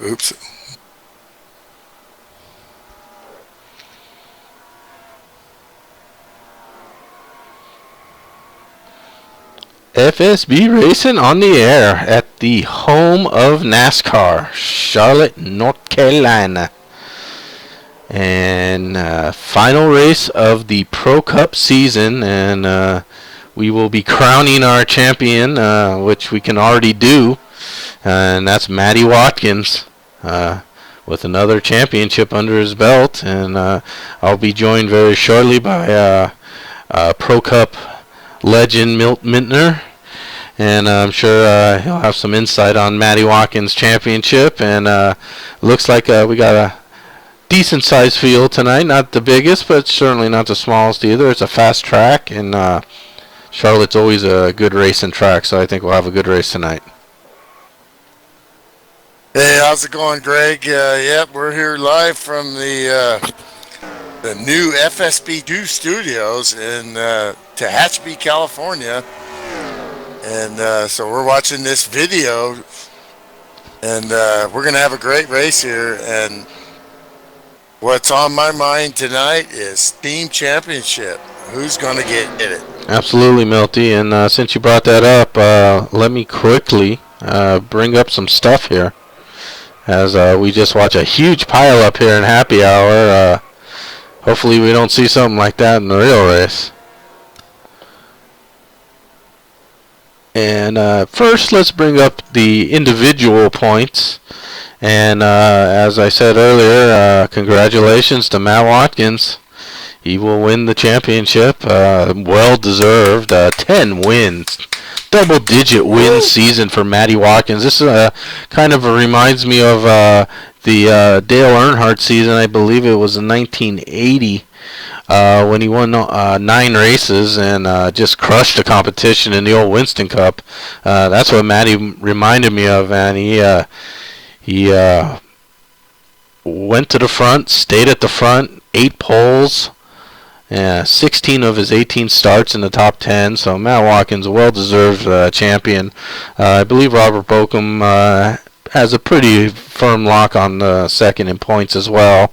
Oops. FSB Racing on the air at the home of NASCAR, Charlotte, North Carolina. And final race of the Pro Cup season, and we will be crowning our champion, which we can already do, and that's Matty Watkins, with another championship under his belt. And I'll be joined very shortly by Pro Cup legend Milt Mintner, and I'm sure he'll have some insight on Matty Watkins' championship. And looks like we got a decent sized field tonight. Not the biggest, but certainly not the smallest either. It's a fast track, and Charlotte's always a good racing track, so I think we'll have a good race tonight. Hey, how's it going, Greg? Yep, we're here live from the new FSB studios in Tehachapi, California. And so we're watching this video, and we're going to have a great race here. And what's on my mind tonight is team championship. Who's going to get it? Absolutely, Milty. And since you brought that up, let me quickly bring up some stuff here, as we just watch a huge pile up here in happy hour. Hopefully we don't see something like that in the real race. And first, let's bring up the individual points. And as I said earlier, congratulations to Matt Watkins. He will win the championship. Well deserved. 10 wins. Double-digit win season for Matty Watkins. This kind of reminds me of the Dale Earnhardt season. I believe it was in 1980. When he won 9 races and just crushed the competition in the old Winston Cup. That's what Matty reminded me of, and he went to the front, stayed at the front, 8 poles, 16 of his 18 starts in the top 10. So Matt Watkins, a well-deserved champion. I believe Robert Bochum has a pretty firm lock on the second in points as well.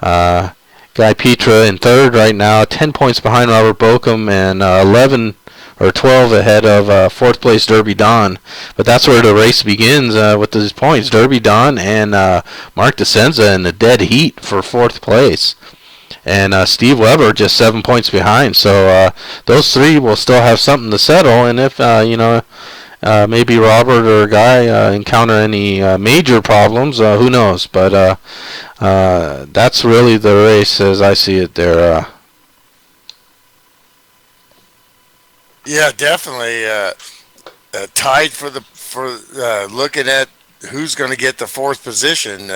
Guy Petra in third right now, 10 points behind Robert Bochum, and 11 or 12 ahead of fourth place Derby Don. But that's where the race begins with these points. Derby Don and Mark DeCenza in the dead heat for fourth place. And Steve Weber just 7 points behind. So those three will still have something to settle. And if, maybe Robert or Guy encounter any major problems, who knows? But that's really the race as I see it there. Yeah, definitely tied for looking at who's going to get the fourth position.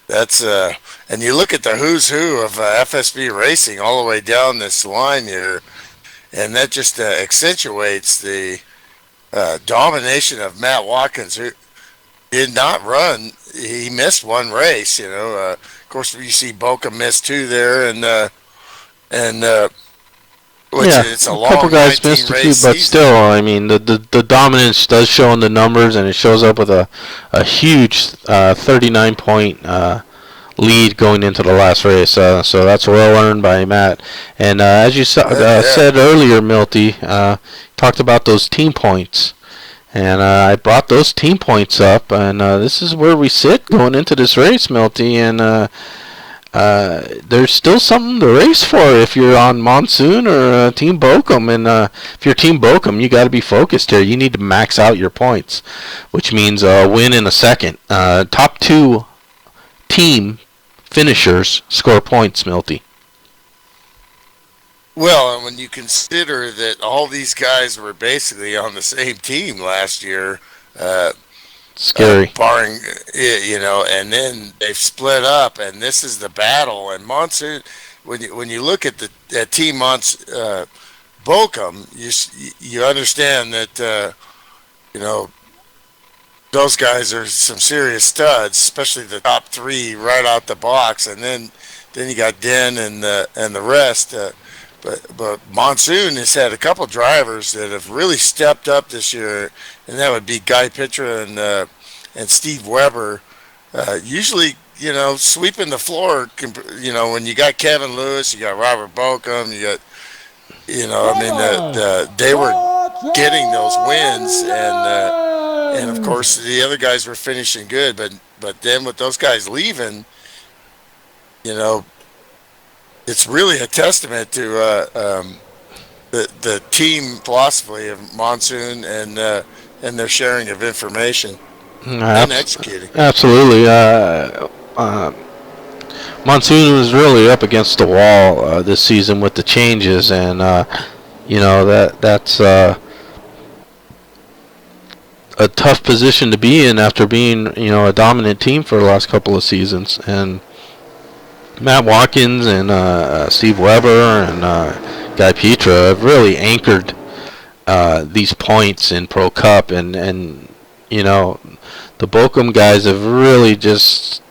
That's and you look at the who's who of FSB Racing all the way down this line here, and that just accentuates the domination of Matt Watkins, who did not run. He missed one race, of course, you see Boca miss 2 there, and which it's a long couple guys missed a few, but season. Still, I mean, the dominance does show in the numbers, and it shows up with a huge 39-point lead going into the last race. So that's well earned by Matt. And as you said earlier, Milty, talked about those team points. And I brought those team points up, and this is where we sit going into this race, Milty. And there's still something to race for if you're on Monsoon or Team Bochum. And if you're Team Bochum, you got to be focused here. You need to max out your points, which means win in a second. Top 2 team finishers score points, Milty. Well, and when you consider that all these guys were basically on the same team last year, scary. Barring, and then they've split up, and this is the battle. And Monsoon, when you look at the team Bochum, you understand that those guys are some serious studs, especially the top 3 right out the box, and then you got Den and the rest. But Monsoon has had a couple drivers that have really stepped up this year, and that would be Guy Petra and Steve Weber, usually, sweeping the floor. When you got Kevin Lewis, you got Robert Bokum, you got, I mean, they were getting those wins, and of course the other guys were finishing good, but then with those guys leaving, you know, it's really a testament to the team philosophy of Monsoon and their sharing of information and executing. Absolutely. Monsoon was really up against the wall this season with the changes, and that's a tough position to be in after being a dominant team for the last couple of seasons. And Matt Watkins and Steve Weber and Guy Petra have really anchored these points in Pro Cup, and the Bochum guys have really just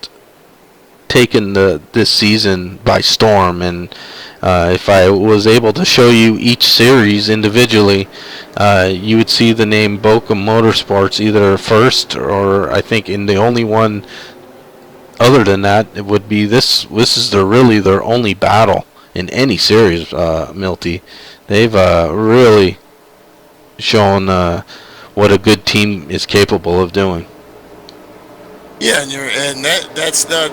taken this season by storm. And if I was able to show you each series individually, you would see the name Bochum Motorsports either first, or I think in the only one other than that, it would be this is really their only battle in any series, Milty. They've really shown what a good team is capable of doing. Yeah, and that's not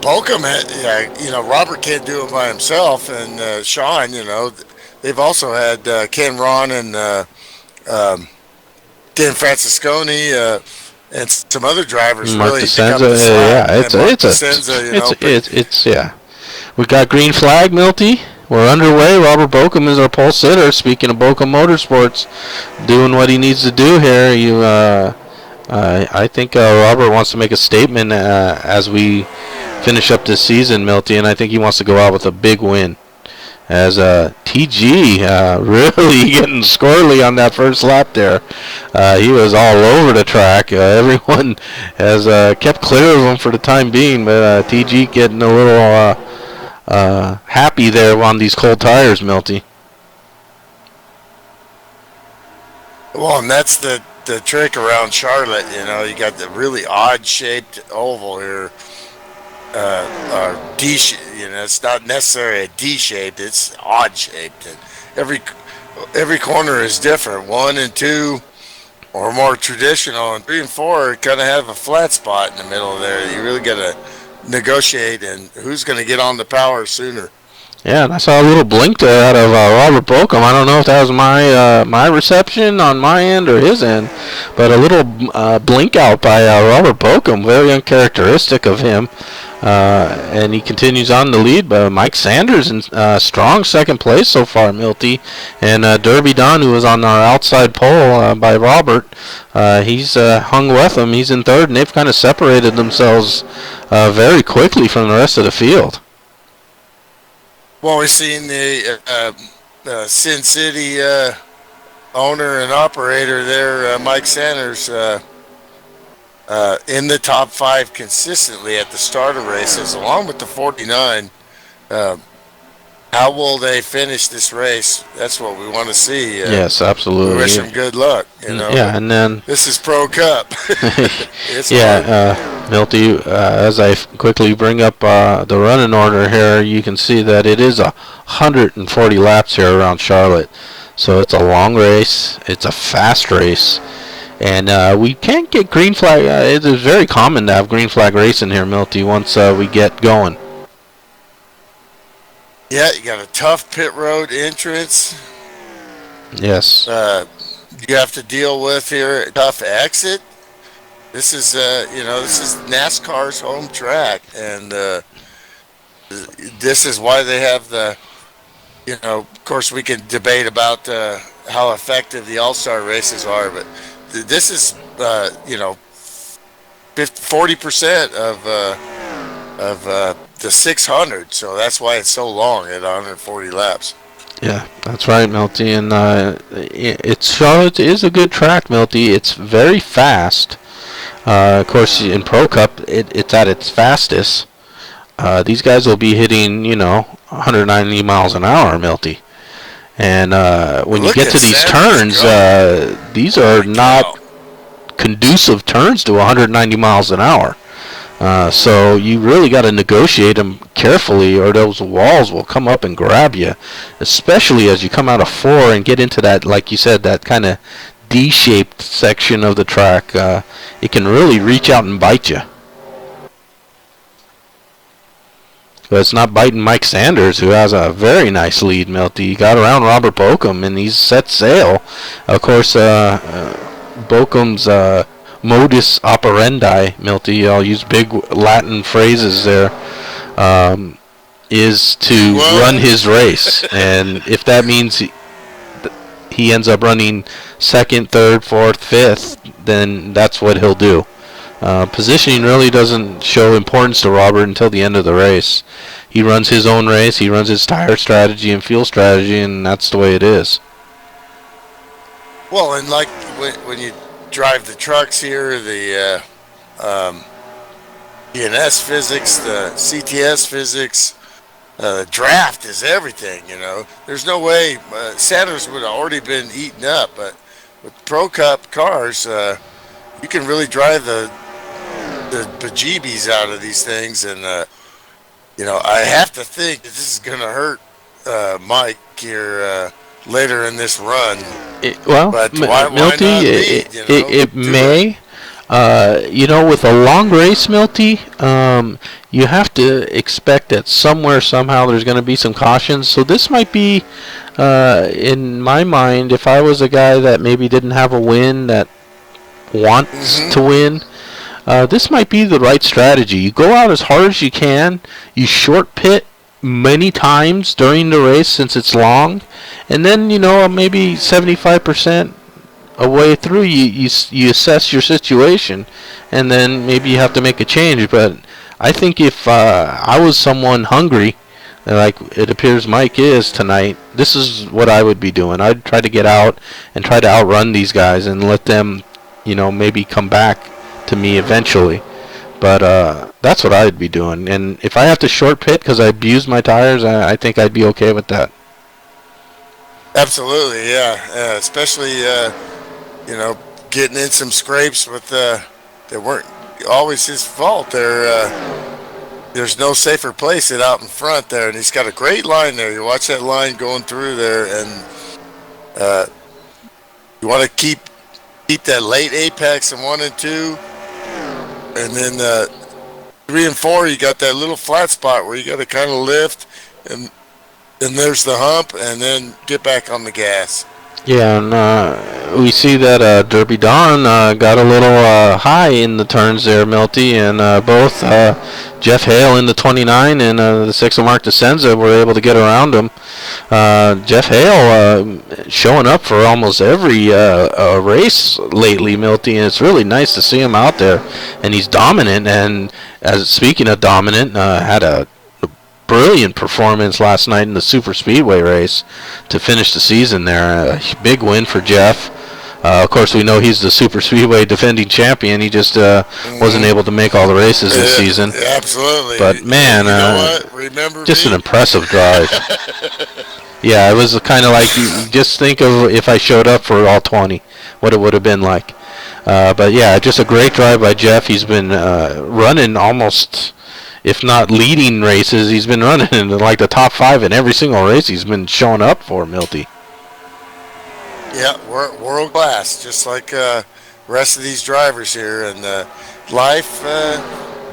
Bochum had, Robert can't do it by himself, and Shawn, they've also had Ken Ron and Dan Francisconi and some other drivers Mark really DeSenza, pick up the slack. We got green flag, Milty. We're underway. Robert Bochum is our pole sitter. Speaking of Bochum Motorsports, doing what he needs to do here. I think Robert wants to make a statement as we finish up this season, Milty, and I think he wants to go out with a big win. As TG really getting squirrely on that first lap there. He was all over the track. Everyone has kept clear of him for the time being, but TG getting a little happy there on these cold tires, Milty. Well, and that's the trick around Charlotte. You got the really odd-shaped oval here. Or D, it's not necessarily a D shape, it's odd shaped, and every corner is different. 1 and 2 are more traditional, and 3 and 4 kind of have a flat spot in the middle there. You really got to negotiate, and who's going to get on the power sooner. Yeah, and I saw a little blink there out of Robert Bochum. I don't know if that was my reception on my end or his end, but a little blink out by Robert Bochum, very uncharacteristic of him. And he continues on the lead, but Mike Sanders in strong second place so far, Milty. And Derby Don, who was on our outside pole by Robert, he's hung with him. He's in third, and they've kind of separated themselves very quickly from the rest of the field. Well, we've seen the Sin City owner and operator there, Mike Sanders, in the top 5 consistently at the start of races, along with the 49. How will they finish this race? That's what we want to see. Yes, absolutely. We wish them good luck. Yeah, and then this is Pro Cup. Milty, as I quickly bring up the running order here, you can see that it is 140 laps here around Charlotte. So it's a long race. It's a fast race. And we can't get green flag. It is very common to have green flag racing here, Milty, once we get going. Yeah, you got a tough pit road entrance. Yes. You have to deal with here a tough exit. This is this is NASCAR's home track, and this is why they have the. Of course, we can debate about how effective the All-Star races are, but this is 40% of the 600, so that's why it's so long at 140 laps. Yeah, that's right, Milty, and Charlotte is a good track, Milty. It's very fast. Of course, in Pro Cup, it's at its fastest. These guys will be hitting 190 miles an hour, Milty. And when you get to these turns, these are not conducive turns to 190 miles an hour. So you really got to negotiate them carefully, or those walls will come up and grab you, especially as you come out of 4 and get into that, like you said, that kind of D-shaped section of the track. It can really reach out and bite you. But it's not biting Mike Sanders, who has a very nice lead, Milty. He got around Robert Bochum, and he's set sail. Of course, Bochum's modus operandi, Milty, I'll use big Latin phrases there, is to run his race. And if that means he ends up running second, third, fourth, fifth, then that's what he'll do. Positioning really doesn't show importance to Robert until the end of the race. He runs his own race, he runs his tire strategy and fuel strategy, and that's the way it is. Well, and like when you drive the trucks here, the ENS physics, the CTS physics, draft is everything, you know. There's no way Sanders would have already been eaten up, but with Pro Cup cars, you can really drive the bejeebies out of these things, and you know, I have to think that this is going to hurt Mike here later in this run. But why not Milty, lead, you know? it may. You know, with a long race, Milty, you have to expect that somewhere, somehow, there's going to be some cautions. So this might be, in my mind, if I was a guy that maybe didn't have a win, that wants to win, this might be the right strategy. You go out as hard as you can, you short pit many times during the race since it's long, and then, you know, maybe 75% away through, you assess your situation, and then maybe you have to make a change. But I think if I was someone hungry, like it appears Mike is tonight, this is what I would be doing. I'd try to get out and try to outrun these guys and let them, you know, maybe come back to me eventually. But that's what I'd be doing. And if I have to short pit because I abused my tires, I think I'd be okay with that. Absolutely, yeah. Especially, you know, getting in some scrapes with that weren't always his fault. There's no safer place than out in front there, and he's got a great line there. You watch that line going through there, and you want to keep that late apex in 1 and 2. And then 3 and 4, you got that little flat spot where you got to kind of lift, and there's the hump, and then get back on the gas. Yeah, and we see that Derby Dawn got a little high in the turns there, Milty, and both Jeff Hale in the 29 and the 6 of Mark DeSenza were able to get around him. Jeff Hale showing up for almost every race lately, Milty, and it's really nice to see him out there, and he's dominant. And speaking of dominant, had a brilliant performance last night in the super speedway race to finish the season there. A big win for Jeff. Of course, we know he's the super speedway defending champion. He just wasn't able to make all the races this season. Absolutely. But man, you know what? Remember just me? An impressive drive. Yeah, it was kind of like, you just think of if I showed up for all 20, what it would have been like. But yeah, just a great drive by Jeff. He's been running almost, if not leading races, he's been running in like the top 5 in every single race he's been showing up for, Milty. Yeah, world class, just like the rest of these drivers here. And life,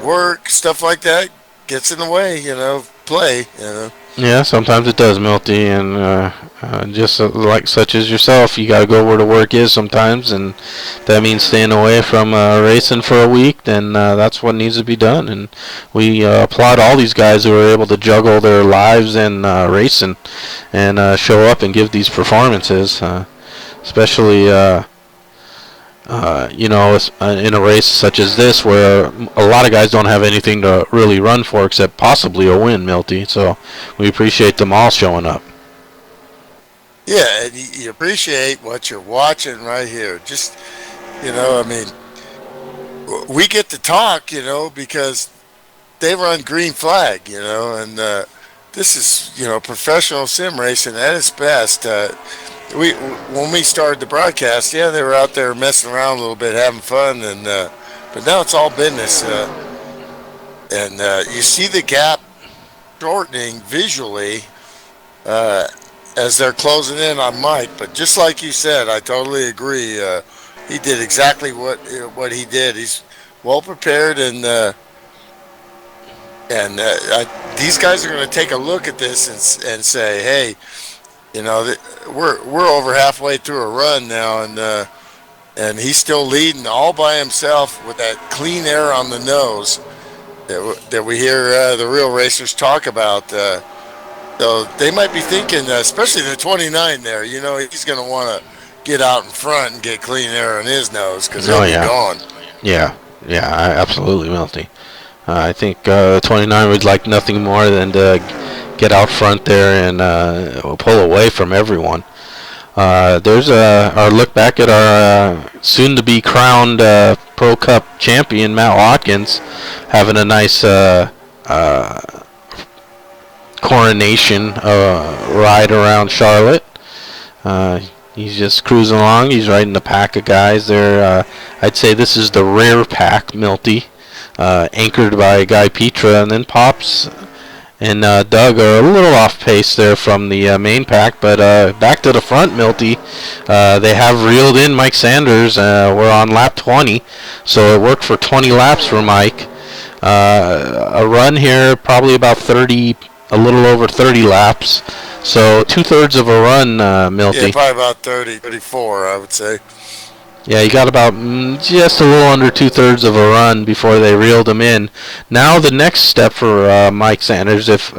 work, stuff like that gets in the way, you know, play, you know. Yeah, sometimes it does, Milty, and just like such as yourself, you got to go where the work is sometimes, and that means staying away from racing for a week. Then that's what needs to be done, and we applaud all these guys who are able to juggle their lives and racing, and show up and give these performances, especially. You know, in a race such as this, where a lot of guys don't have anything to really run for except possibly a win, Milty. So we appreciate them all showing up. Yeah, and you appreciate what you're watching right here. Just, you know, I mean, we get to talk, you know, because they run green flag, you know, and this is, you know, professional sim racing at its best. we when we started the broadcast, yeah, they were out there messing around a little bit, having fun, and but now it's all business, and you see the gap shortening visually uh, as they're closing in on Mike. But just like you said, I totally agree. He did exactly what he did. He's well prepared, these guys are going to take a look at this and say, hey, we're over halfway through a run now, and he's still leading all by himself with that clean air on the nose that we hear the real racers talk about. So they might be thinking, especially the 29 there, he's going to want to get out in front and get clean air on his nose because he'll Oh be yeah, gone. yeah, absolutely, Milty. I think 29 would like nothing more than to get out front there and pull away from everyone. There's our look back at our soon-to-be crowned Pro Cup champion, Matt Watkins, having a nice coronation ride around Charlotte. He's just cruising along. He's riding the pack of guys there. I'd say this is the rare pack, Milty, anchored by Guy Petra, and then Pops and Doug are a little off pace there from the main pack, but back to the front, Milty. They have reeled in Mike Sanders. We're on lap 20, so it worked for 20 laps for Mike. A run here, probably about 30, a little over 30 laps. So 2/3 of a run, Milty. Yeah, probably about 30, 34, I would say. Yeah, he got about just a little under 2/3 of a run before they reeled him in. Now the next step for Mike Sanders, if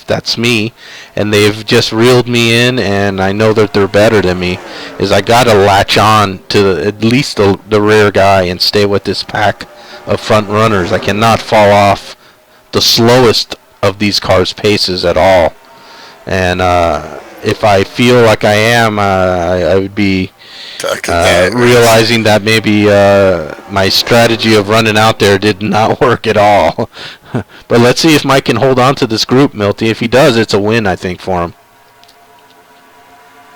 that's me, and they've just reeled me in, and I know that they're better than me, is I gotta latch on to at least the rear guy and stay with this pack of front runners. I cannot fall off the slowest of these cars' paces at all. And if I feel like I am, I would be realizing that maybe my strategy of running out there did not work at all. But let's see if Mike can hold on to this group, Milty. If he does, it's a win, I think, for him.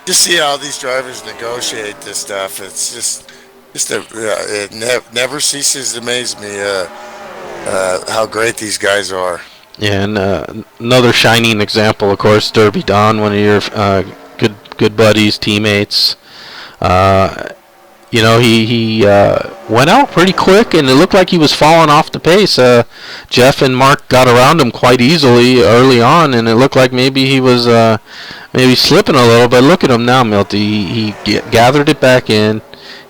Just see how these drivers negotiate this stuff. It's it never ceases to amaze me how great these guys are. Yeah, and another shining example, of course, Derby Don, one of your good buddies, teammates. He went out pretty quick, and it looked like he was falling off the pace. Jeff and Mark got around him quite easily early on, and it looked like maybe he was maybe slipping a little. But look at him now, Milty. He gathered it back in.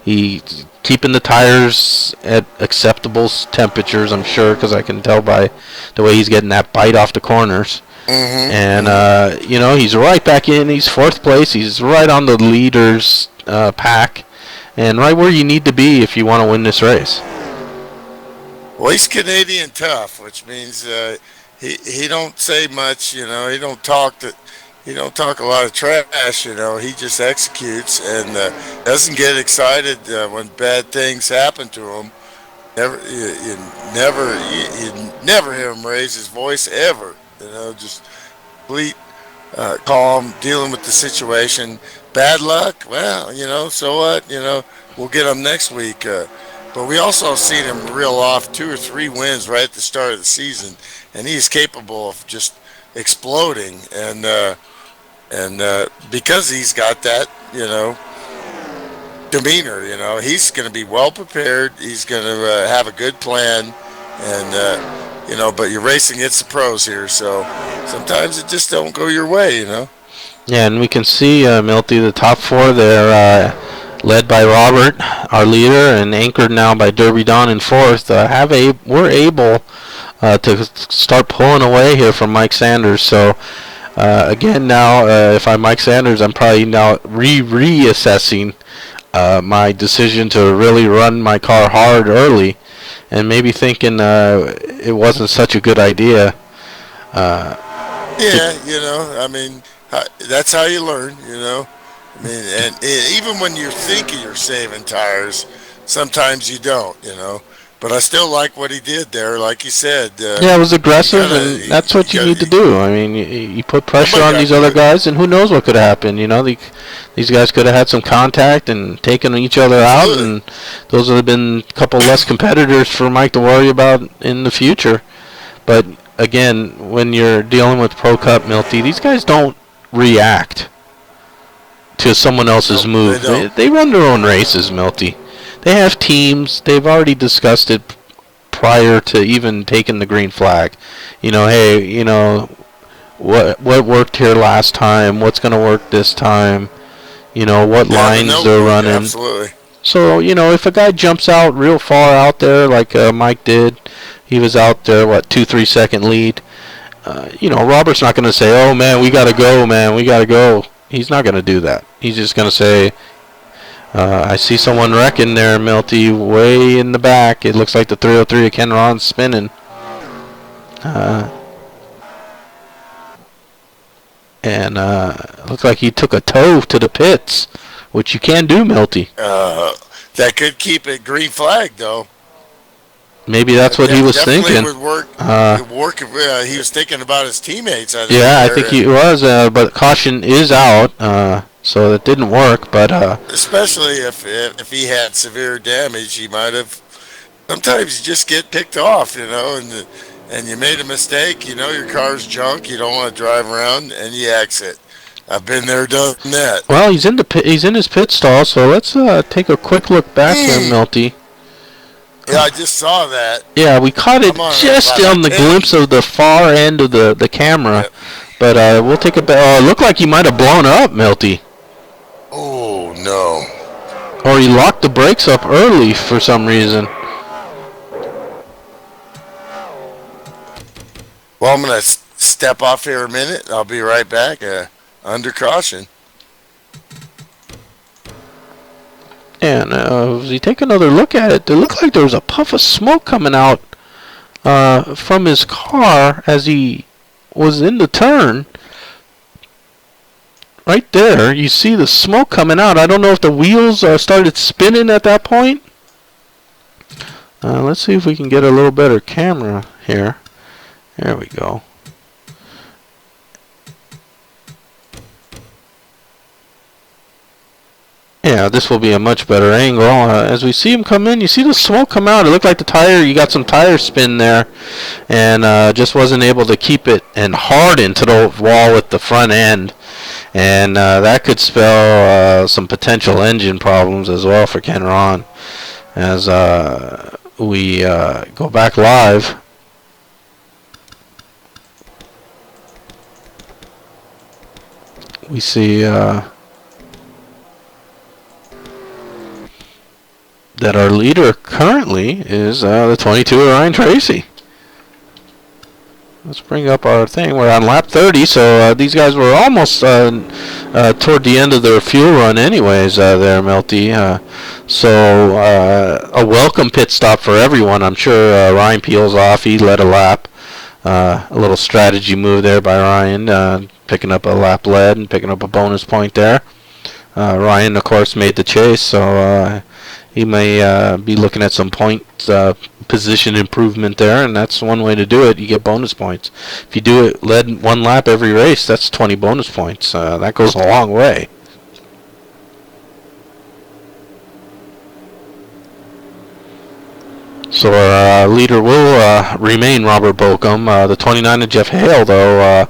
He keeping the tires at acceptable temperatures, I'm sure, because I can tell by the way he's getting that bite off the corners. Mm-hmm. And he's right back in. He's 4th place. He's right on the leaders pack, and right where you need to be if you want to win this race. Well, he's Canadian tough, which means he don't say much. He don't talk a lot of trash. He just executes and doesn't get excited when bad things happen to him. You never hear him raise his voice ever. Just complete calm, dealing with the situation. Bad luck, well, so what? We'll get him next week. But we also seen him reel off 2 or 3 wins right at the start of the season, and he's capable of just exploding. And because he's got that, demeanor, he's going to be well prepared. He's going to have a good plan, and but you're racing against the pros here, so sometimes it just don't go your way. Yeah, and we can see Milty, the top 4 there, led by Robert, our leader, and anchored now by Derby Don in 4th. We're able to start pulling away here from Mike Sanders. So again, now if I'm Mike Sanders, I'm probably now reassessing my decision to really run my car hard early, and maybe thinking it wasn't such a good idea. That's how you learn. And even when you're thinking you're saving tires, sometimes you don't. But I still like what he did there. Like you said, Yeah, it was you aggressive, gotta, and that's what you you need to gotta, do. I mean, you put pressure somebody on got these to do other it. guys, and who knows what could happen. These guys could have had some contact and taken each other out, Absolutely. and those would have been a couple less competitors for Mike to worry about in the future. But again, when you're dealing with Pro Cup Milty, these guys don't react to someone else's Nope, they move. don't. They run their own races, Milty. They have teams. They've already discussed it prior to even taking the green flag. Hey, what worked here last time? What's going to work this time? What Yeah, the lines they're notebook, running. absolutely. So, if a guy jumps out real far out there, like Mike did, he was out there, 2-3 second lead. Robert's not going to say, "Oh man, we got to go, man, we got to go." He's not going to do that. He's just going to say, "I see someone wrecking there, Milty, way in the back. It looks like the 303 of Ken Ron's spinning." And looks like he took a toe to the pits, which you can do, Milty. That could keep it green flag though. Maybe that's what he was Definitely thinking. would work. Work. He was thinking about his teammates. I think. Yeah, I There, think he was, but caution is out, so that didn't work. But especially if he had severe damage, he might have. Sometimes you just get picked off, and you made a mistake. Your car's junk. You don't want to drive around, and you exit. I've been there, done that. well, he's in his pit stall, so let's take a quick look back here, Milty. Yeah, I just saw that. Yeah, we caught it just on the glimpse of the far end of the camera. Yep. But we'll take a. It looked like he might have blown up, Milty. Oh no! Or he locked the brakes up early for some reason. Well, I'm gonna step off here a minute. I'll be right back. Under caution. And as you take another look at it, it looked like there was a puff of smoke coming out from his car as he was in the turn. Right there, you see the smoke coming out. I don't know if the wheels started spinning at that point. Let's see if we can get a little better camera here. There we go. Yeah, this will be a much better angle. As we see him come in, you see the smoke come out. It looked like you got some tire spin there, and just wasn't able to keep it and harden to the wall with the front end. And that could spell some potential engine problems as well for Ken Ron. As we go back live. We see that our leader currently is the 22 of Ryan Tracy. Let's bring up our thing. We're on lap 30, so these guys were almost toward the end of their fuel run anyways there, Milty. So a welcome pit stop for everyone. I'm sure Ryan peels off. He led a lap. A little strategy move there by Ryan, picking up a lap lead and picking up a bonus point there. Ryan, of course, made the chase, so he may be looking at some point position improvement there, and that's one way to do it. You get bonus points. If you do it led one lap every race, that's 20 bonus points. That goes a long way. So our leader will remain Robert Bokum. The 29 of Jeff Hale, though,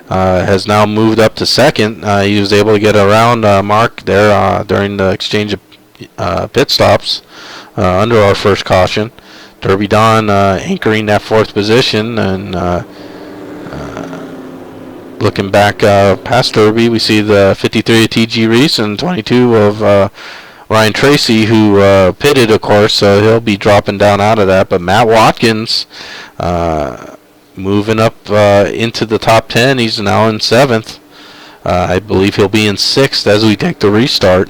has now moved up to second. He was able to get around Mark there during the exchange of pit stops under our first caution. Derby Don anchoring that fourth position, and looking back past Derby, we see the 53 of T.G. Reese and 22 of Ryan Tracy, who pitted, of course, so he'll be dropping down out of that. But Matt Watkins moving up into the top 10. He's now in 7th. I believe he'll be in 6th as we take the restart.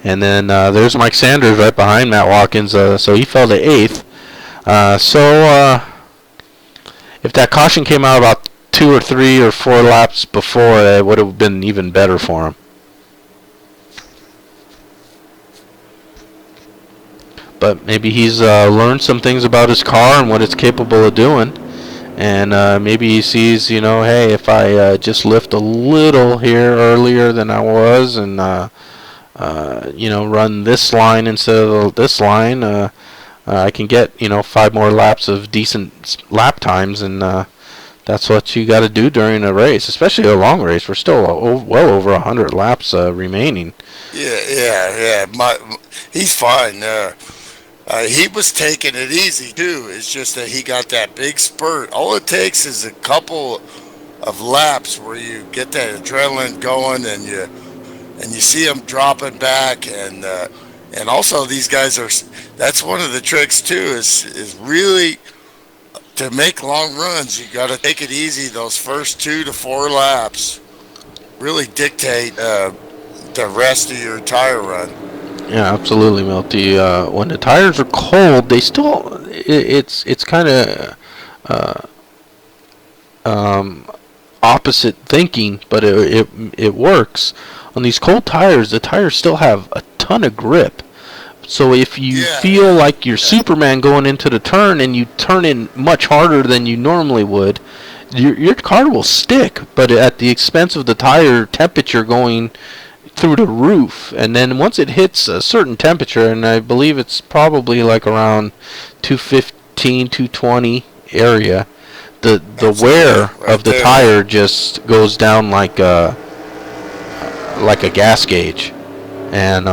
And then there's Mike Sanders right behind Matt Watkins, so he fell to 8th. So if that caution came out about 2 or 3 or 4 laps before, it would have been even better for him. but maybe he's learned some things about his car and what it's capable of doing. And maybe he sees, hey, if I just lift a little here earlier than I was, and run this line instead of this line, I can get 5 more laps of decent lap times, and that's what you got to do during a race, especially a long race. We're still well over 100 laps remaining. Yeah. He's fine. He was taking it easy too. It's just that he got that big spurt. All it takes is a couple of laps where you get that adrenaline going, and you see them dropping back, and also these guys are. That's one of the tricks too. Is really to make long runs. You got to take it easy. Those first 2 to 4 laps really dictate the rest of your tire run. Yeah, absolutely, Milty. When the tires are cold, they still it's kind of opposite thinking, but it works. On these cold tires, the tires still have a ton of grip. So if you feel like you're Superman going into the turn and you turn in much harder than you normally would, your car will stick, but at the expense of the tire temperature going through the roof. And then once it hits a certain temperature, and I believe it's probably like around 215, 220 area, the wear of the tire just goes down like a gas gauge. And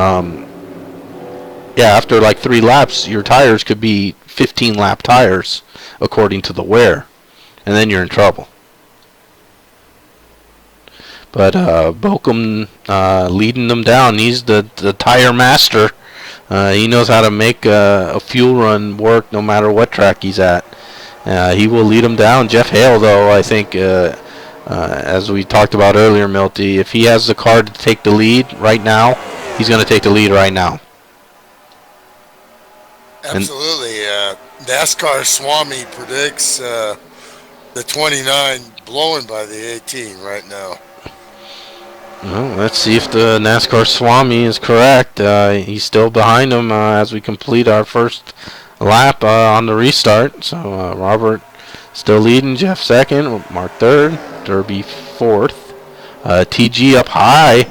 after like 3 laps, your tires could be 15 lap tires according to the wear, and then you're in trouble. But Bochum leading them down. He's the tire master. He knows how to make a fuel run work no matter what track he's at. He will lead them down. Jeff Hale, though, I think, as we talked about earlier, Milty, if he has the car to take the lead right now, he's going to take the lead right now. Absolutely. NASCAR Swami predicts the 29 blowing by the 18 right now. Well, let's see if the NASCAR Swami is correct. He's still behind him as we complete our first lap on the restart. So Robert still leading, Jeff second, Mark third, Derby fourth, TG up high.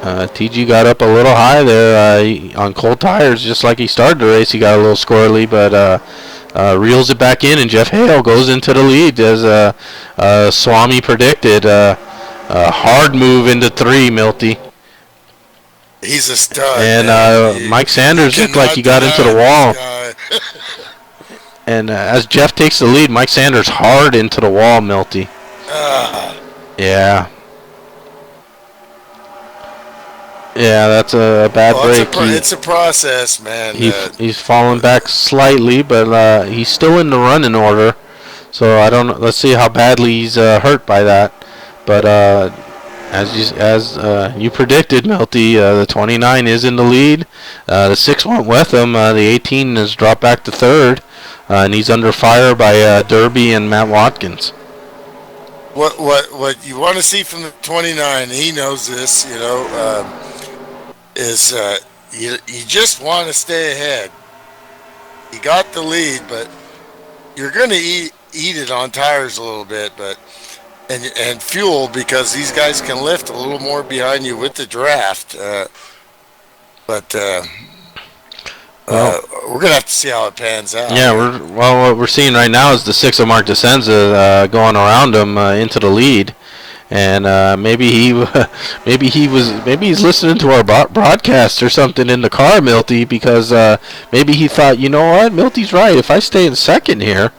TG got up a little high there on cold tires, just like he started the race. He got a little squirrely, but reels it back in, and Jeff Hale goes into the lead as Swami predicted. A hard move into 3, Milty. He's a stud. And Mike Sanders looked like he got into the wall. And as Jeff takes the lead, Mike Sanders hard into the wall, Milty. Yeah. Yeah, that's a bad break. It's a process, man. He's fallen back slightly, but he's still in the running order. So I don't know. Let's see how badly he's hurt by that. But as you predicted, Milty, the 29 is in the lead. The 6 went with him. The 18 has dropped back to third, and he's under fire by Derby and Matt Watkins. What you want to see from the 29? He knows this, is you just want to stay ahead. You got the lead, but you're going to eat it on tires a little bit, but and fuel, because these guys can lift a little more behind you with the draft. But we're gonna have to see how it pans out. Yeah, what we're seeing right now is the 6 of Mark DeSenza going around him into the lead. And maybe he's listening to our broadcast or something in the car, Milty, because maybe he thought, you know what, Milty's right. If I stay in second here,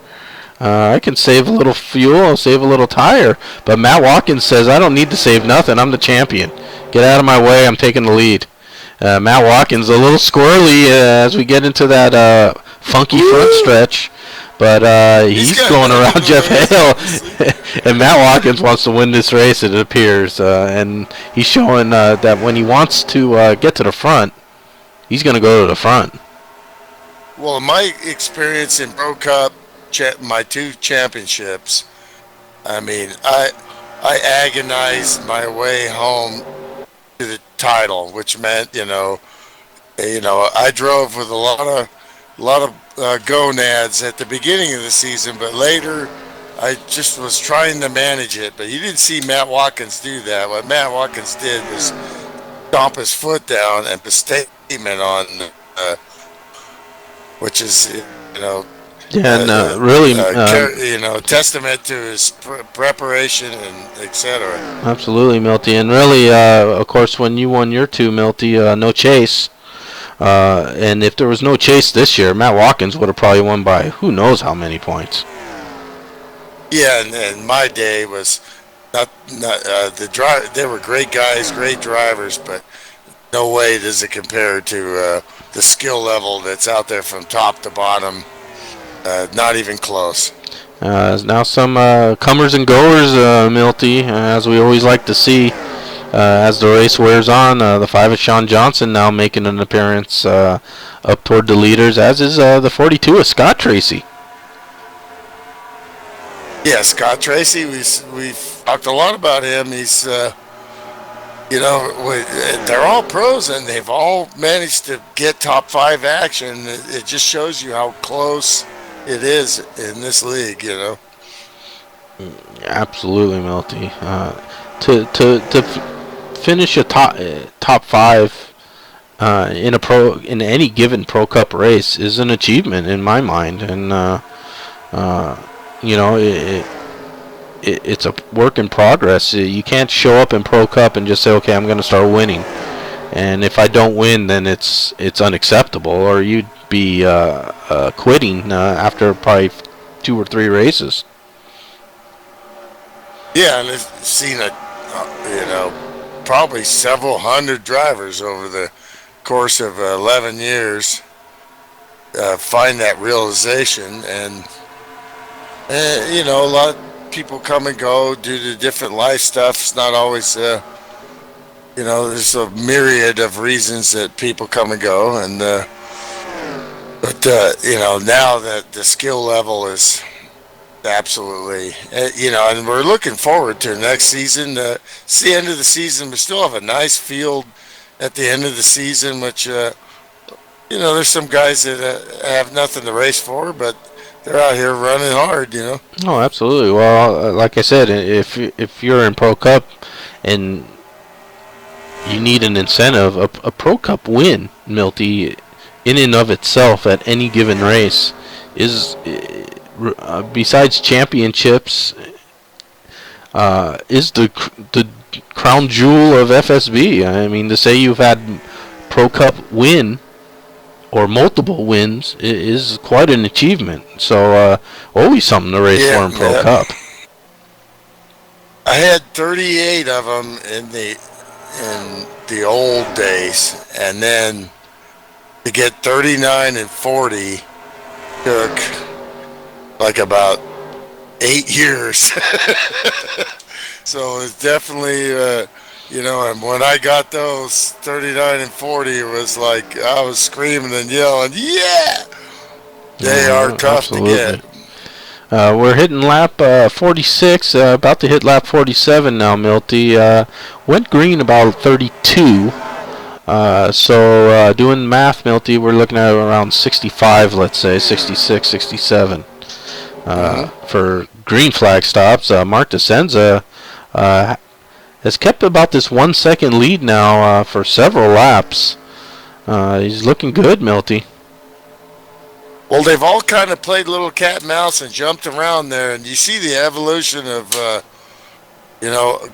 I can save a little fuel, save a little tire. But Matt Watkins says, I don't need to save nothing. I'm the champion. Get out of my way. I'm taking the lead. Matt Watkins a little squirrely as we get into that funky front stretch. But he's going around Jeff Hale, and Matt Watkins wants to win this race, it appears. And he's showing that when he wants to get to the front, he's going to go to the front. Well, my experience in Pro Cup, my 2 championships, I mean, I agonized my way home to the title, which meant, I drove with a lot of gonads at the beginning of the season, but later I just was trying to manage it. But you didn't see Matt Watkins do that. What Matt Watkins did was stomp his foot down and a statement on, which is Yeah, and uh, really, testament to his preparation and etc. absolutely, Milty. And really, of course, when you won your two, Milty, no chase. And if there was no chase this year, Matt Watkins would have probably won by who knows how many points. Yeah, and my day was not the drive. They were great guys, great drivers, but no way does it compare to the skill level that's out there from top to bottom. Not even close. Now some comers and goers, Milty, as we always like to see. As the race wears on, the 5 of Shawn Johnson now making an appearance up toward the leaders, as is the 42 of Scott Tracy. Yeah, Scott Tracy. We've talked a lot about him. He's they're all pros and they've all managed to get top five action. It just shows you how close it is in this league. Absolutely, Milty. To finish a top five in any given Pro Cup race is an achievement in my mind, and it's a work in progress. You can't show up in Pro Cup and just say, okay, I'm going to start winning, and if I don't win, then it's unacceptable, or you'd be quitting after probably 2 or 3 races. Yeah, and I've seen probably several hundred drivers over the course of 11 years find that realization, and a lot of people come and go due to different life stuff. It's not always there's a myriad of reasons that people come and go, and but now that the skill level is absolutely, and we're looking forward to next season. It's the end of the season. We still have a nice field at the end of the season, which there's some guys that have nothing to race for, but they're out here running hard. Oh, absolutely. Well, like I said, if you're in Pro Cup and you need an incentive, a Pro Cup win, Milty, in and of itself at any given race is, besides championships, is the crown jewel of FSB. I mean, to say you've had Pro Cup win or multiple wins is quite an achievement. So always something to race for in Pro Cup. I had 38 of them in the old days, and then to get 39 and 40 took like about 8 years. So it's definitely, and when I got those 39 and 40, it was like I was screaming and yelling, yeah! They are tough absolutely. to get. We're hitting lap 46, about to hit lap 47 now, Milty. Went green about 32. So doing math, Milty, we're looking at around 65, let's say, 66, 67. For green flag stops, Mark DeSenza has kept about this 1 second lead now for several laps. He's looking good, Milty. Well, they've all kind of played little cat and mouse and jumped around there, and you see the evolution of, of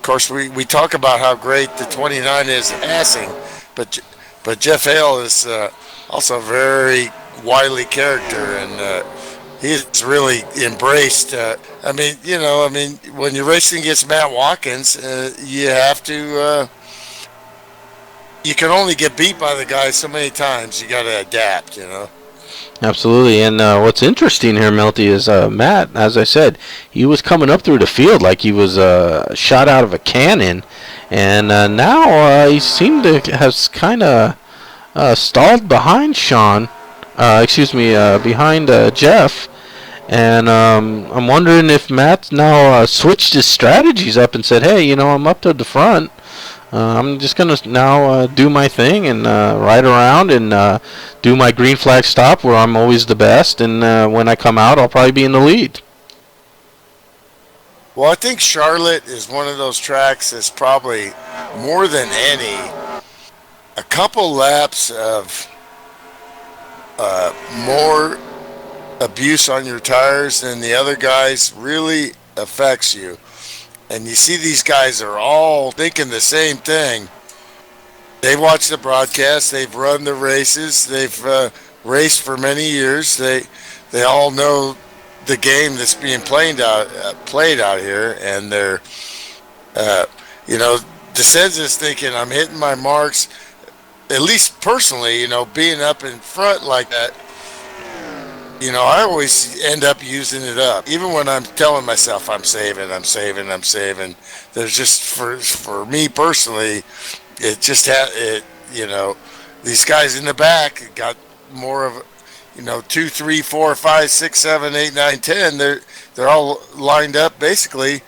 course, we talk about how great the 29 is at passing, but Jeff Hale is also a very wily character, and he's really embraced. When you're racing against Matt Watkins, you have to. You can only get beat by the guy so many times. You got to adapt, Absolutely, and what's interesting here, Milty, is Matt, as I said, he was coming up through the field like he was shot out of a cannon, and now he seemed to has kind of stalled behind behind Jeff, and I'm wondering if Matt now switched his strategies up and said, hey, I'm up to the front. I'm just gonna now do my thing and ride around and do my green flag stop where I'm always the best. And when I come out, I'll probably be in the lead. Well, I think Charlotte is one of those tracks that's probably more than any a couple laps of more abuse on your tires than the other guys really affects you. And you see these guys are all thinking the same thing. They watch the broadcast. They've run the races. They've raced for many years. They all know the game that's being played out here, and they're DeCenza's thinking I'm hitting my marks. At least personally, being up in front like that, I always end up using it up. Even when I'm telling myself I'm saving. There's just for me personally, it just these guys in the back got more of 2, 3, 4, 5, 6, 7, 8, 9, 10. They're all lined up basically.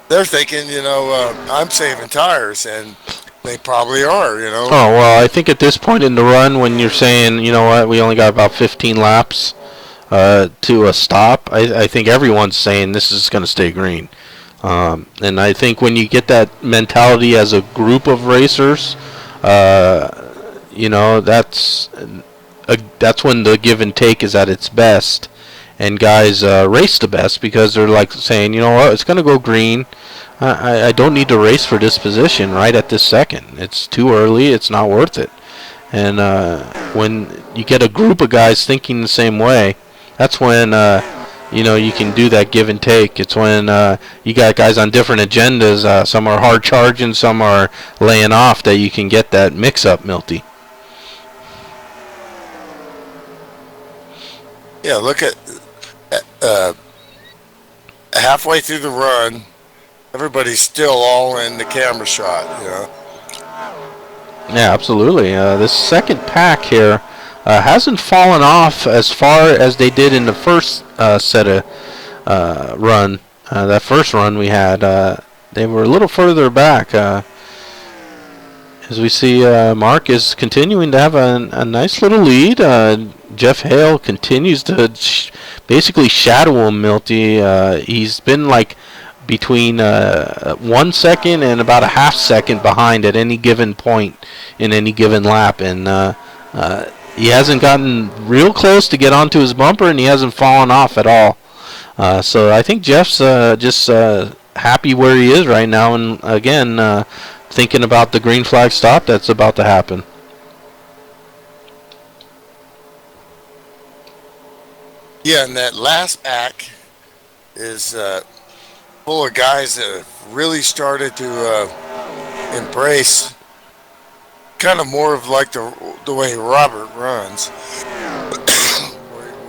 They're thinking, I'm saving tires, and they probably are, Oh, well, I think at this point in the run, when you're saying, you know what, we only got about 15 laps to a stop, I think everyone's saying this is going to stay green. And I think when you get that mentality as a group of racers, that's when the give and take is at its best. And guys race the best because they're like saying, you know what, it's going to go green. I don't need to race for this position right at this second. It's too early. It's not worth it. And when you get a group of guys thinking the same way, that's when you can do that give and take. It's when you got guys on different agendas. Some are hard charging, some are laying off. That you can get that mix up, Milty. Yeah, look at halfway through the run. Everybody's still all in the camera shot, Yeah, absolutely. This second pack here hasn't fallen off as far as they did in the first set of run. That first run we had, they were a little further back. As we see, Mark is continuing to have a nice little lead. Jeff Hale continues to basically shadow him, Milty. He's been like between 1 second and about a half second behind at any given point in any given lap, and he hasn't gotten real close to get onto his bumper, and he hasn't fallen off at all. So I think Jeff's just happy where he is right now, and again thinking about the green flag stop that's about to happen. Yeah, and that last pack is full of guys that have really started to embrace kind of more of like the way Robert runs,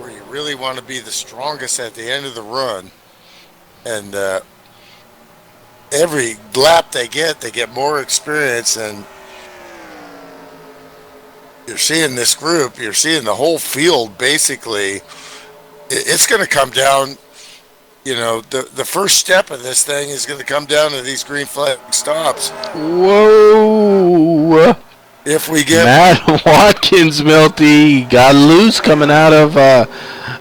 where you really want to be the strongest at the end of the run, and every lap they get more experience, and you're seeing this group, you're seeing the whole field basically. It's going to come down, the first step of this thing is going to come down to these green flag stops. Whoa! If we get Matt Watkins, Milty, got loose coming out of,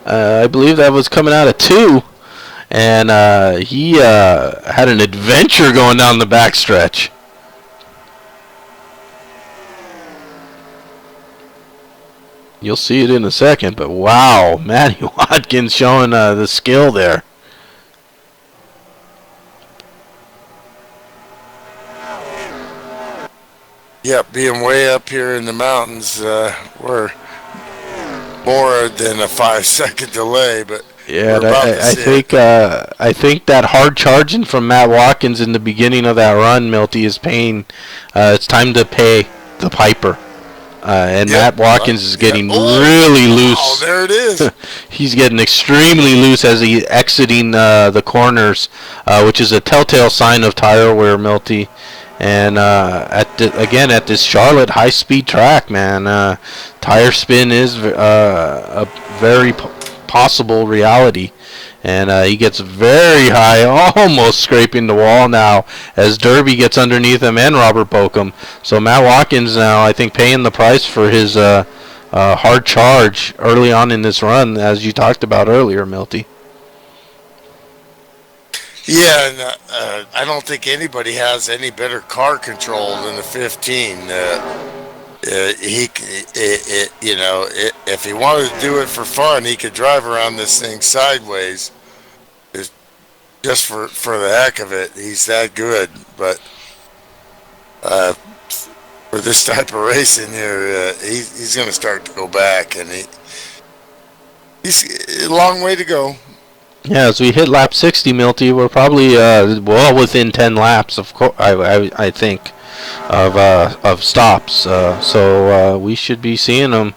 I believe that was coming out of 2. And he had an adventure going down the backstretch. You'll see it in a second, but wow, Matty Watkins showing the skill there. Yeah, being way up here in the mountains, we're more than a 5-second delay, but yeah, I think that hard charging from Matt Watkins in the beginning of that run, Milty, is paying. It's time to pay the piper. And Matt Watkins is getting really loose. Oh, there it is. He's getting extremely loose as he's exiting the corners, which is a telltale sign of tire wear, Milty. And at this Charlotte high-speed track, man, tire spin is a very possible reality. And he gets very high, almost scraping the wall now as Derby gets underneath him and Robert Bokum. So Matt Watkins now, I think, paying the price for his hard charge early on in this run, as you talked about earlier, Milty. Yeah, and I don't think anybody has any better car control than the 15. If he wanted to do it for fun, he could drive around this thing sideways, just for the heck of it. He's that good. But for this type of racing here, he's going to start to go back, and he's a long way to go. Yeah, as we hit lap 60, Milty, we're probably well within 10 laps, of course. I think of stops. So we should be seeing them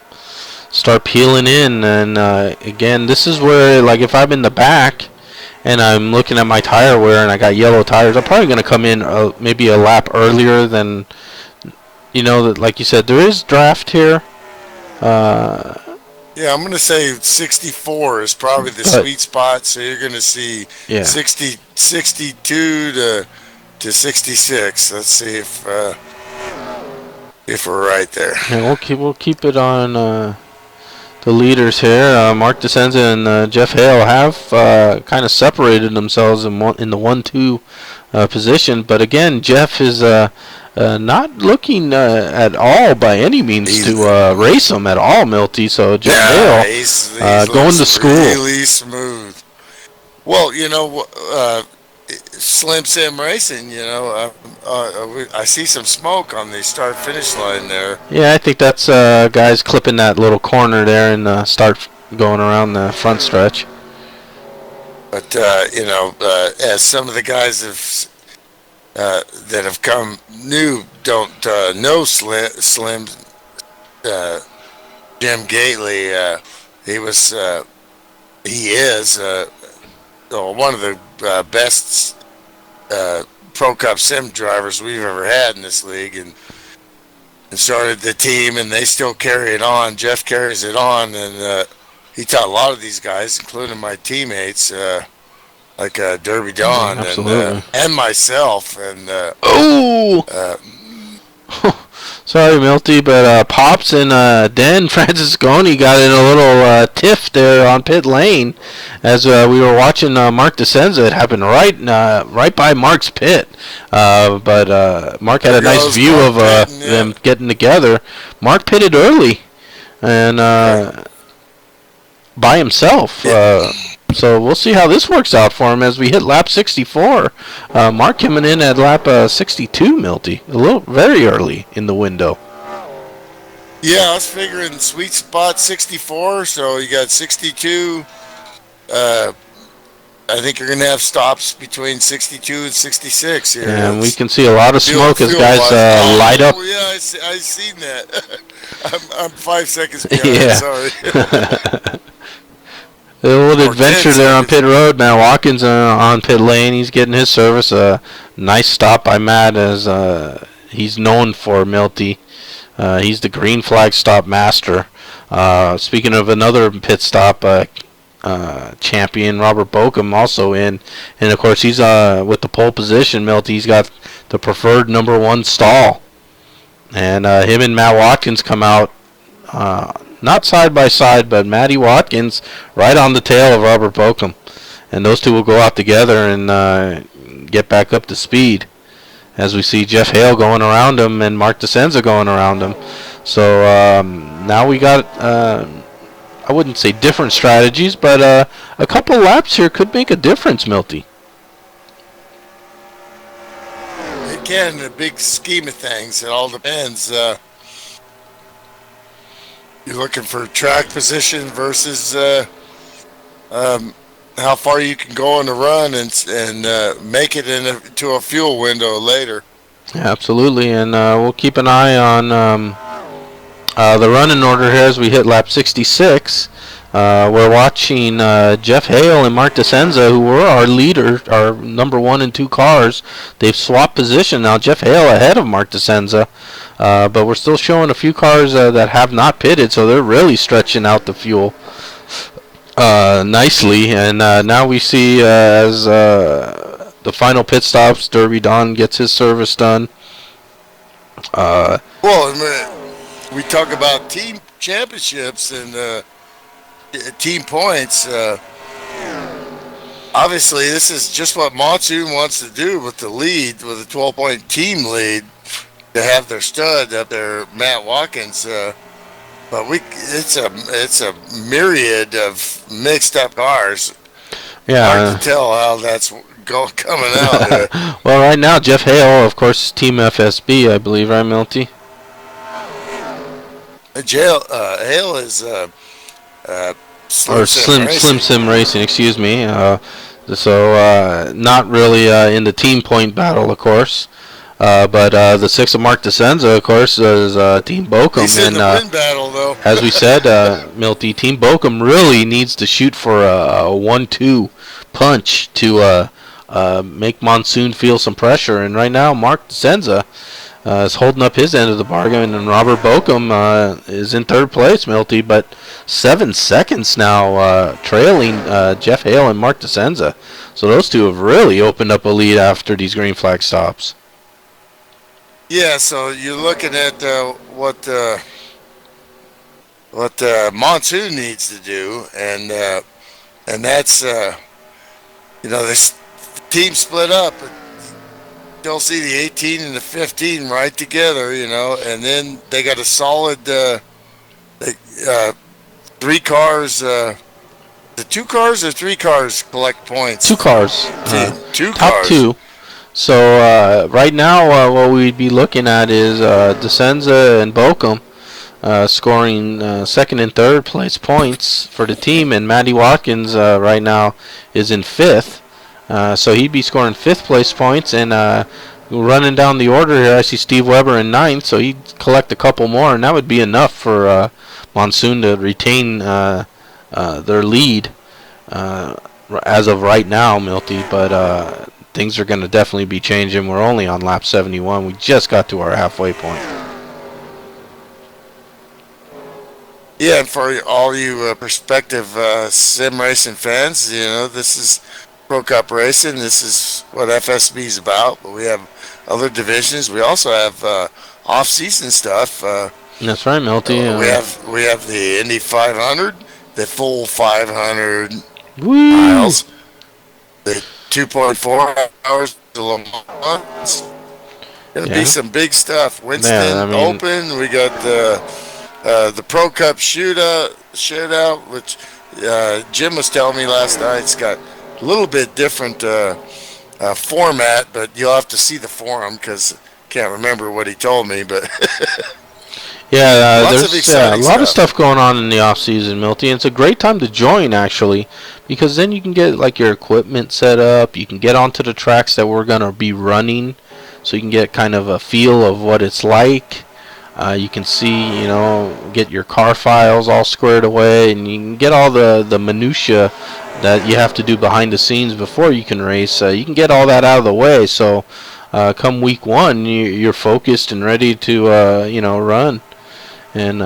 start peeling in. And again, this is where, like, if I'm in the back and I'm looking at my tire wear and I got yellow tires, I'm probably going to come in maybe a lap earlier than, like you said, there is draft here. Yeah, I'm going to say 64 is probably the sweet spot. So you're going to see 62 to 66. Let's see if we're right there. Yeah, we'll keep it on the leaders here. Mark DeCenza and Jeff Hale have kind of separated themselves in the 1-2 position. But again, Jeff is not looking at all by any means to race him at all, Milty. So Jeff Hale he's going to school. Really smooth. Well, Slim Sim Racing, I see some smoke on the start-finish line there. Yeah, I think that's guys clipping that little corner there and start going around the front stretch. But, as some of the guys that have come new don't know Slim, Jim Gately, he is one of the best Pro Cup sim drivers we've ever had in this league, and started the team, and they still carry it on. Jeff carries it on, and he taught a lot of these guys, including my teammates, like Derby Don and myself. And sorry, Milty, but Pops and Dan Francisconi got in a little tiff there on pit lane as we were watching Mark DeCenza. It happened right by Mark's pit, but Mark had a nice view of them getting together. Mark pitted early and by himself. So we'll see how this works out for him as we hit lap 64. Mark coming in at lap 62, Milty. Very early in the window. Yeah, I was figuring sweet spot 64, so you got 62. I think you're going to have stops between 62 and 66 here. And we can see a lot of smoke as guys light up. Oh, yeah, I seen that. I'm 5 seconds behind, sorry. A little adventure there on pit road. Matt Watkins on pit lane. He's getting his service. A nice stop by Matt, as he's known for, Milty. He's the green flag stop master. Speaking of another pit stop champion, Robert Bokum also in. And, of course, he's with the pole position, Milty. He's got the preferred number 1 stall. And him and Matt Watkins come out not side by side, but Matty Watkins right on the tail of Robert Bokum. And those two will go out together and get back up to speed as we see Jeff Hale going around him and Mark DeCenza going around him. So now we got, I wouldn't say different strategies, but a couple laps here could make a difference, Milty. Again, the big scheme of things, it all depends. You're looking for track position versus how far you can go on the run and make it into a fuel window later. Yeah, absolutely, and we'll keep an eye on the running order here as we hit lap 66. We're watching Jeff Hale and Mark DeCenza, who were our leader, our number 1 and 2 cars. They've swapped position now. Jeff Hale ahead of Mark DeCenza, but we're still showing a few cars that have not pitted, so they're really stretching out the fuel. nicely, and now we see as the final pit stops, Derby Don gets his service done. Uh, Well, we talk about team championships and team points. Obviously, this is just what Monsoon wants to do with the lead, with a 12-point team lead, to have their stud up there, Matt Watkins. But it's a myriad of mixed up cars. Hard to yeah. tell how that's coming out. Well, right now Jeff Hale, of course, Team FSB, I believe, right, Milty? Hale is Slim Or Sim Slim Racing. Sim Racing, excuse me. Not really in the team point battle, of course. But the six of Mark DeSenza, of course, is Team Bochum. He's in And the win battle, though. as we said, Milty, Team Bochum really needs to shoot for a 1-2 punch to make Monsoon feel some pressure. And right now, Mark DeSenza is holding up his end of the bargain, and Robert Bochum is in third place, Milty, but 7 seconds now trailing Jeff Hale and Mark DeSenza. So those two have really opened up a lead after these green flag stops. Yeah, so you're looking at what Monsoon needs to do, and that's this team split up. You'll see the 18 and the 15 right together, and then they got a solid three cars. The 2 cars or 3 cars collect points. 2 cars. Two Top cars. 2. So right now, what we'd be looking at is DeSenza and Bochum scoring second and third place points for the team, and Matty Watkins right now is in fifth. So he'd be scoring fifth place points, and running down the order here, I see Steve Weber in ninth, so he'd collect a couple more, and that would be enough for Monsoon to retain their lead as of right now, Milty. But things are going to definitely be changing. We're only on lap 71. We just got to our halfway point. Yeah, and for all you prospective sim racing fans, this is Pro Cup racing. This is what FSB is about. But we have other divisions. We also have off-season stuff. That's right, Milty. We have the Indy 500, the full 500 Woo! miles, the 2.4 hours to Le Mans. Gonna be some big stuff. Winston Open. We got the Pro Cup shootout, which Jim was telling me last night. It's got a little bit different format, but you'll have to see the forum because I can't remember what he told me. But yeah, there's a lot of stuff going on in the off season, Milty, and it's a great time to join actually, because then you can get like your equipment set up. You can get onto the tracks that we're gonna be running, so you can get kind of a feel of what it's like. You can see, get your car files all squared away, and you can get all the minutia that you have to do behind the scenes before you can race. You can get all that out of the way, so come week one, you're focused and ready to, run and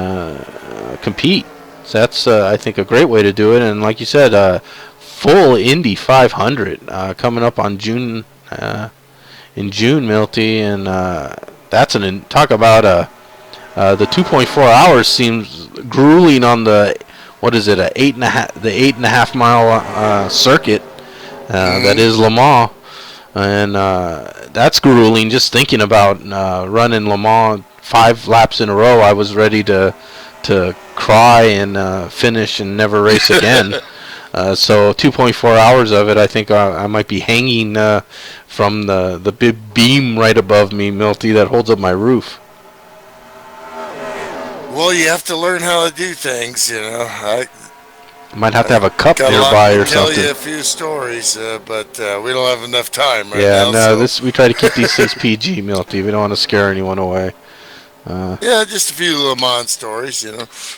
compete. So that's, I think, a great way to do it. And like you said, full Indy 500 coming up on June, in June, Milty, and that's talk about the 2.4 hours seems grueling on the the 8.5 mile circuit that is Le Mans, and that's grueling just thinking about running Le Mans 5 laps in a row. I was ready to cry and finish and never race again. So 2.4 hours of it, I think I might be hanging from the big beam right above me, Milty, that holds up my roof. Well, you have to learn how to do things, I might have to have a cup nearby or something. Tell you a few stories, but we don't have enough time right now. Yeah, no, we try to keep these things PG, Milty. We don't want to scare anyone away. Yeah, just a few Le Mans stories,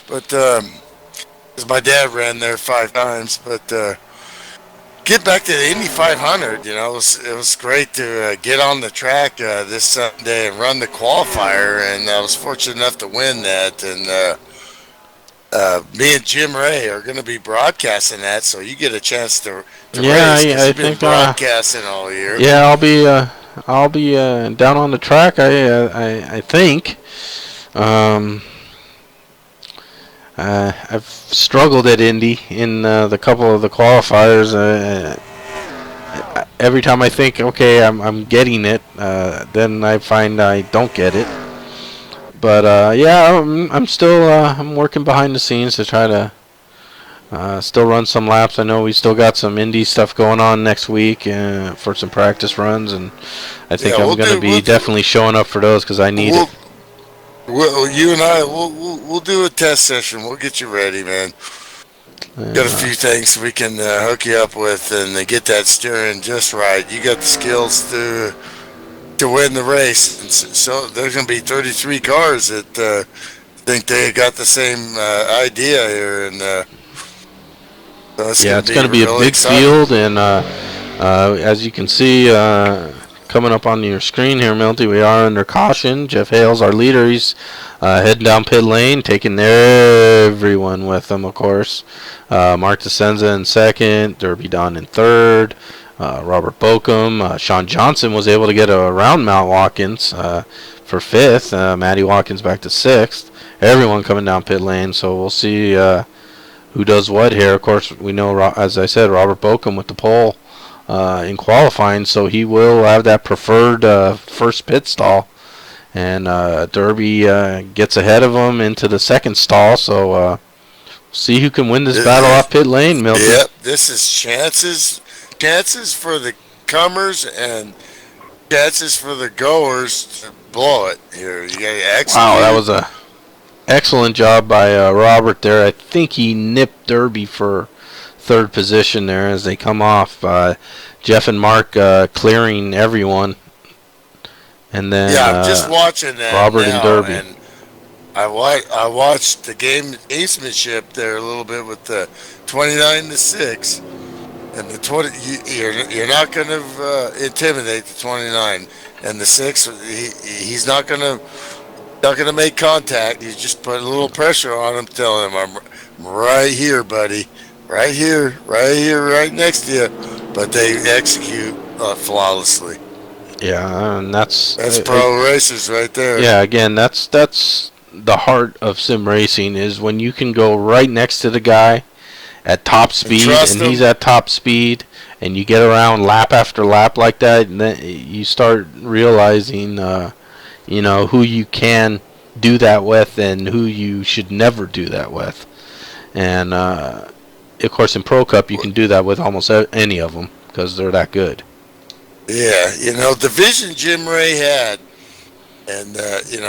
But because my dad ran there 5 times, but get back to the Indy 500. It was great to get on the track this Sunday and run the qualifier, and I was fortunate enough to win that. And me and Jim Ray are going to be broadcasting that, so you get a chance to Yeah, race because I you've been think. broadcasting all year. Yeah, I'll be down on the track. I think. Um, I've struggled at Indy in the couple of the qualifiers. Every time I think, okay, I'm getting it, then I find I don't get it. But yeah, I'm still I'm working behind the scenes to try to still run some laps. I know we still got some Indy stuff going on next week for some practice runs, and I think Yeah, I'm going to be definitely showing up for those because I need it. You and I, we'll do a test session. We'll get you ready, man. Got a few things we can hook you up with and get that steering just right. You got the skills to win the race. And so there's going to be 33 cars that think they got the same idea here, and so it's going to be a big exciting field, and as you can see coming up on your screen here, Milty, we are under caution. Jeff Hale's our leader. He's heading down pit lane, taking everyone with him, of course. Mark DeSenza in second, Derby Don in third, Robert Bokum. Shawn Johnson was able to get around Matt Watkins for fifth. Matty Watkins back to sixth. Everyone coming down pit lane, so we'll see who does what here. Of course, we know, as I said, Robert Bokum with the pole in qualifying, so he will have that preferred first pit stall. And Derby gets ahead of him into the second stall, so see who can win this battle off pit lane, Milton. Yep, this is chances for the comers and chances for the goers to blow it here. You got to execute. Wow, that was a excellent job by Robert there. I think he nipped Derby for third position there as they come off. Jeff and Mark clearing everyone. And then I'm just watching that Robert now, and Derby. And I watched the gamesmanship there a little bit with the 29-6, and the 20. You're not going to intimidate the 29 and the 6. He's not going to make contact. He's just putting a little pressure on him, telling him, "I'm right here, buddy, right here, right next to you." But they execute flawlessly. Yeah, and that's pro racers right there. Yeah, again, that's the heart of sim racing is when you can go right next to the guy at top speed and he's at top speed, and you get around lap after lap like that, and then you start realizing, who you can do that with and who you should never do that with. And of course, in Pro Cup, you can do that with almost any of them because they're that good. Yeah, the vision Jim Ray had, and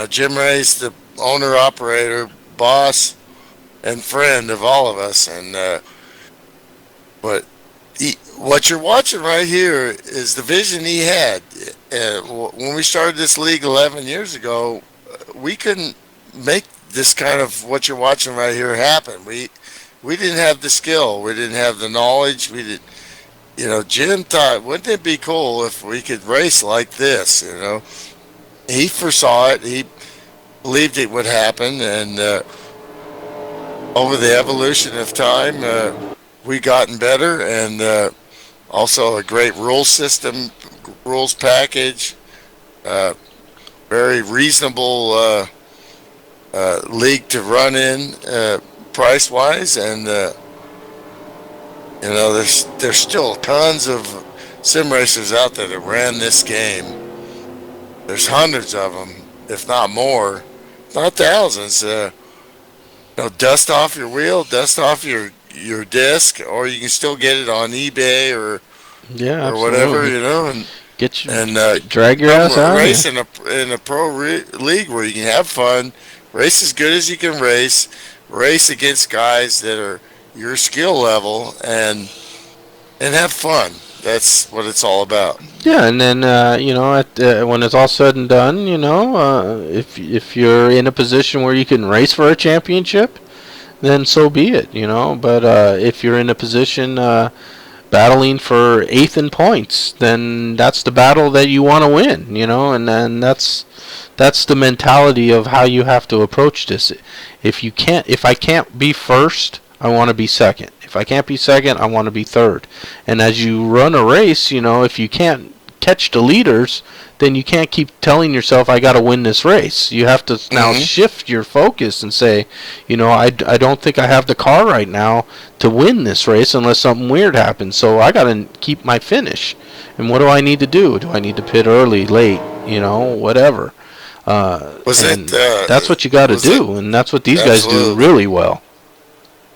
Jim Ray's the owner, operator, boss, and friend of all of us. And but what you're watching right here is the vision he had. When we started this league 11 years ago, we couldn't make this kind of what you're watching right here happen. We didn't have the skill, we didn't have the knowledge, we did. Jim thought, wouldn't it be cool if we could race like this? He foresaw it. He believed it would happen, and over the evolution of time, we gotten better, and also a great rules system, rules package, very reasonable league to run in price-wise, and there's still tons of sim racers out there that ran this game. There's hundreds of them, if not more, not thousands. Dust off your wheel, dust off your disc, or you can still get it on eBay or whatever, and get you and drag your ass out. Race in a pro league where you can have fun, race as good as you can race against guys that are your skill level, and have fun. That's what it's all about. Yeah, and then when it's all said and done, if you're in a position where you can race for a championship, then so be it. But if you're in a position battling for 8th in points, then that's the battle that you want to win. And then that's that's the mentality of how you have to approach this. If I can't be first, I want to be second. If I can't be second, I want to be third. And as you run a race, if you can't catch the leaders, then you can't keep telling yourself, I got to win this race. You have to now shift your focus and say, I don't think I have the car right now to win this race unless something weird happens. So I got to keep my finish. And what do I need to do? Do I need to pit early, late, whatever? That's what you got to do, and that's what these guys do really well.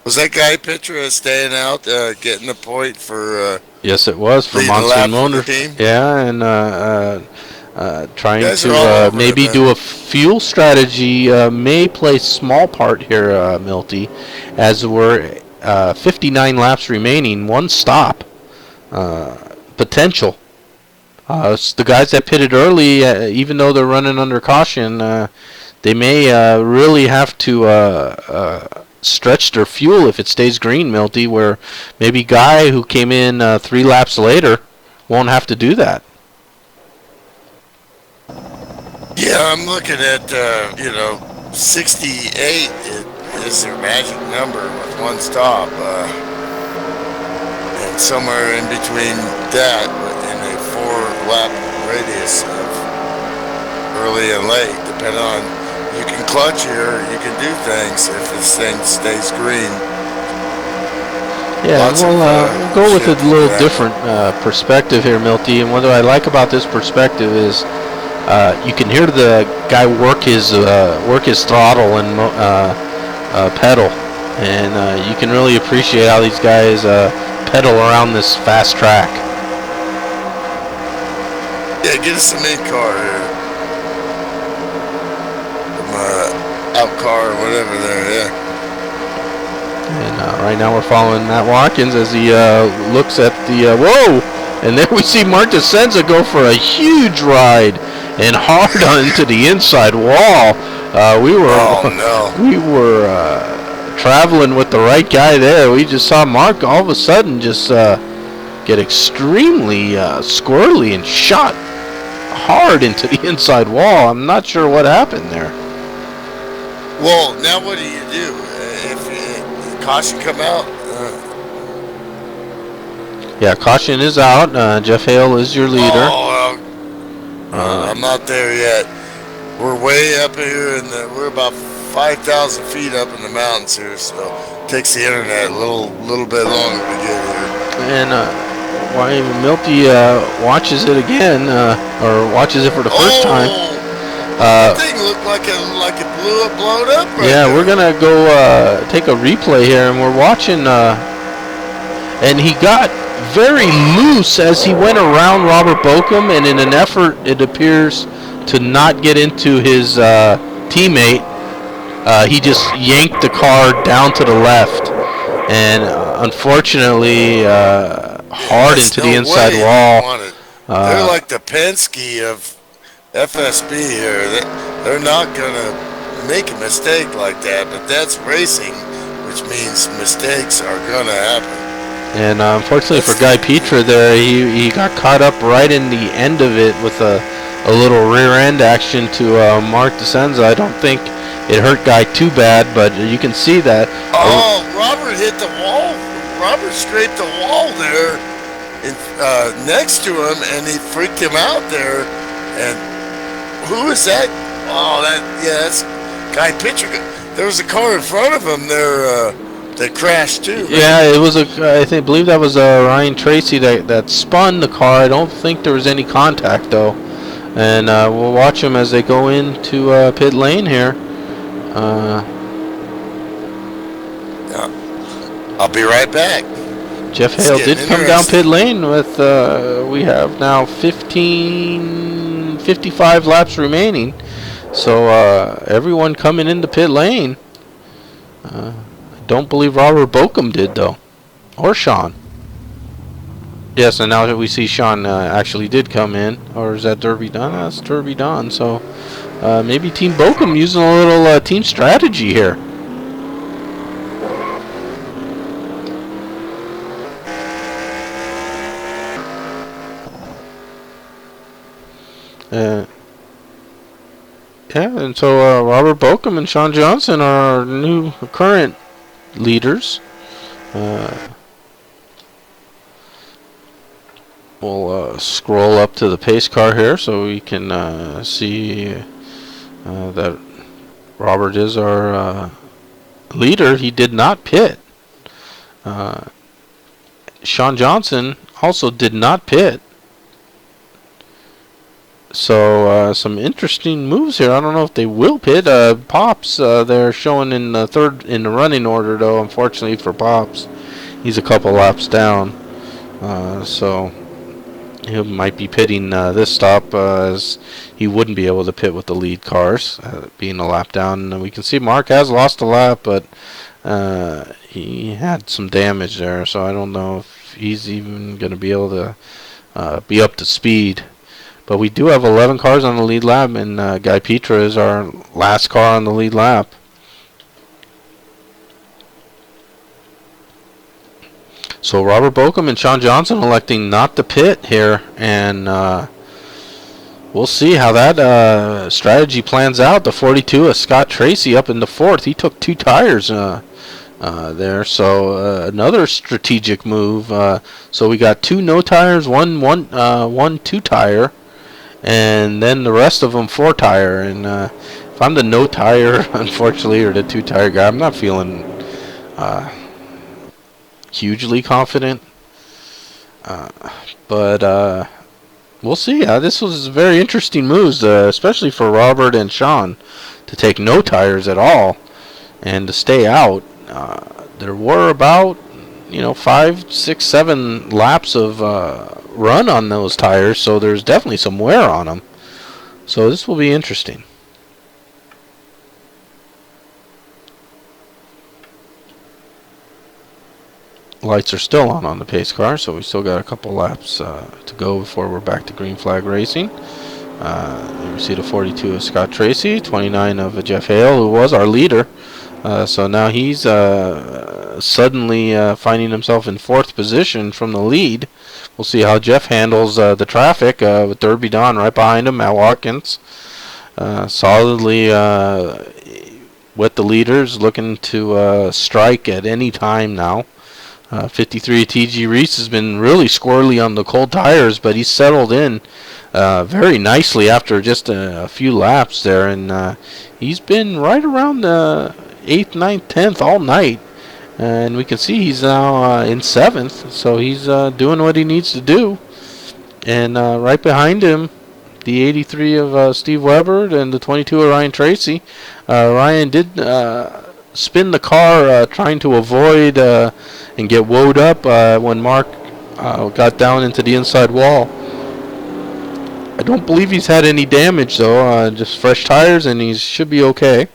Was that guy Petra staying out, getting the point for? Yes, it was for Monsoon Motor. Yeah, and trying to maybe do a fuel strategy may play a small part here, Milty, as we're 59 laps remaining, one stop potential. The guys that pitted early, even though they're running under caution, they may really have to stretch their fuel if it stays green, Milty, where maybe Guy, who came in 3 laps later, won't have to do that. Yeah, I'm looking at, 68 is their magic number with one stop. And somewhere in between that, in a 4-lap radius of early and late, depending on, you can clutch here, you can do things if this thing stays green. Yeah, we'll go with a little different perspective here, Milty. And what I like about this perspective is you can hear the guy work his throttle and pedal, and you can really appreciate how these guys pedal around this fast track. Yeah, get us some in-car here. Out-car or whatever there, yeah. And right now we're following Matt Watkins as he looks at the... whoa! And there we see Mark DeSenza go for a huge ride and hard onto the inside wall. We were traveling with the right guy there. We just saw Mark all of a sudden just get extremely squirrely and shot hard into the inside wall. I'm not sure what happened there. Well, now what do you do? If caution come out? Yeah, caution is out. Jeff Hale is your leader. I'm not there yet. We're way up here, we're about 5,000 feet up in the mountains here, so it takes the internet a little bit longer to get here. And why Milty watches it again, or watches it for the first time. That thing looked like it blown up right Yeah, there. we're going to go take a replay here, and we're watching, and he got very loose as he went around Robert Bokum, and in an effort, it appears, to not get into his teammate, he just yanked the car down to the left, and unfortunately, hard into the inside wall. They're like the Penske of FSB here. They're not going to make a mistake like that, but that's racing, which means mistakes are going to happen. And unfortunately for Guy Petra there, he got caught up right in the end of it with a little rear end action to Mark DeSenza. I don't think it hurt Guy too bad, but you can see that. Oh, Robert hit the wall. Robert scraped the wall there next to him, and he freaked him out there. And who is that? Oh, that's Guy Petra. There was a car in front of him there. That crashed too. Right? Yeah, it was I believe that was Ryan Tracy that spun the car. I don't think there was any contact though, and we'll watch them as they go into pit lane here. Yeah, I'll be right back. Jeff Hale did come down pit lane with. We have now 55 laps remaining, so everyone coming into pit lane. Don't believe Robert Bokum did though, or Shawn. Yes, and now that we see Shawn actually did come in, or is that Derby Don? That's Derby Don. So maybe Team Bokum using a little team strategy here. Yeah, and so Robert Bokum and Shawn Johnson are our new current leaders. Uh, we'll scroll up to the pace car here so we can see that Robert is our leader. He did not pit. Uh, Shawn Johnson also did not pit. So some interesting moves here. I don't know if they will pit. Pops, they're showing in the third in the running order, though. Unfortunately for Pops, he's a couple laps down. So he might be pitting this stop as he wouldn't be able to pit with the lead cars, being a lap down. And we can see Mark has lost a lap, but he had some damage there. So I don't know if he's even going to be able to be up to speed. But we do have 11 cars on the lead lap, and Guy Petra is our last car on the lead lap. So Robert Bokum and Shawn Johnson electing not to pit here, and we'll see how that strategy plans out. The 42 of Scott Tracy up in the fourth. He took 2 tires there, so another strategic move. So we got 2 no tires, one 2 tire. And then the rest of them 4 tire. And if I'm the no tire, unfortunately, or the 2 tire guy, I'm not feeling hugely confident. But we'll see. This was very interesting moves, especially for Robert and Shawn, to take no tires at all and to stay out. There were about 5, 6, 7 laps of run on those tires, so there's definitely some wear on them. So this will be interesting. Lights are still on the pace car, so we still got a couple laps to go before we're back to green flag racing. You see the 42 of Scott Tracy, 29 of Jeff Hale, who was our leader. So now he's suddenly finding himself in 4th position from the lead. We'll see how Jeff handles the traffic with Derby Don right behind him. Matt Watkins solidly with the leaders, looking to strike at any time now. 53 T.G. Reese has been really squirrely on the cold tires, but he's settled in very nicely after just a few laps there, and he's been right around the 8th, 9th, 10th all night. And we can see he's now in 7th, so he's doing what he needs to do. And right behind him, the 83 of Steve Weber and the 22 of Ryan Tracy. Ryan did spin the car trying to avoid and get woed up when Mark got down into the inside wall. I don't believe he's had any damage, though. Just fresh tires, and he should be okay.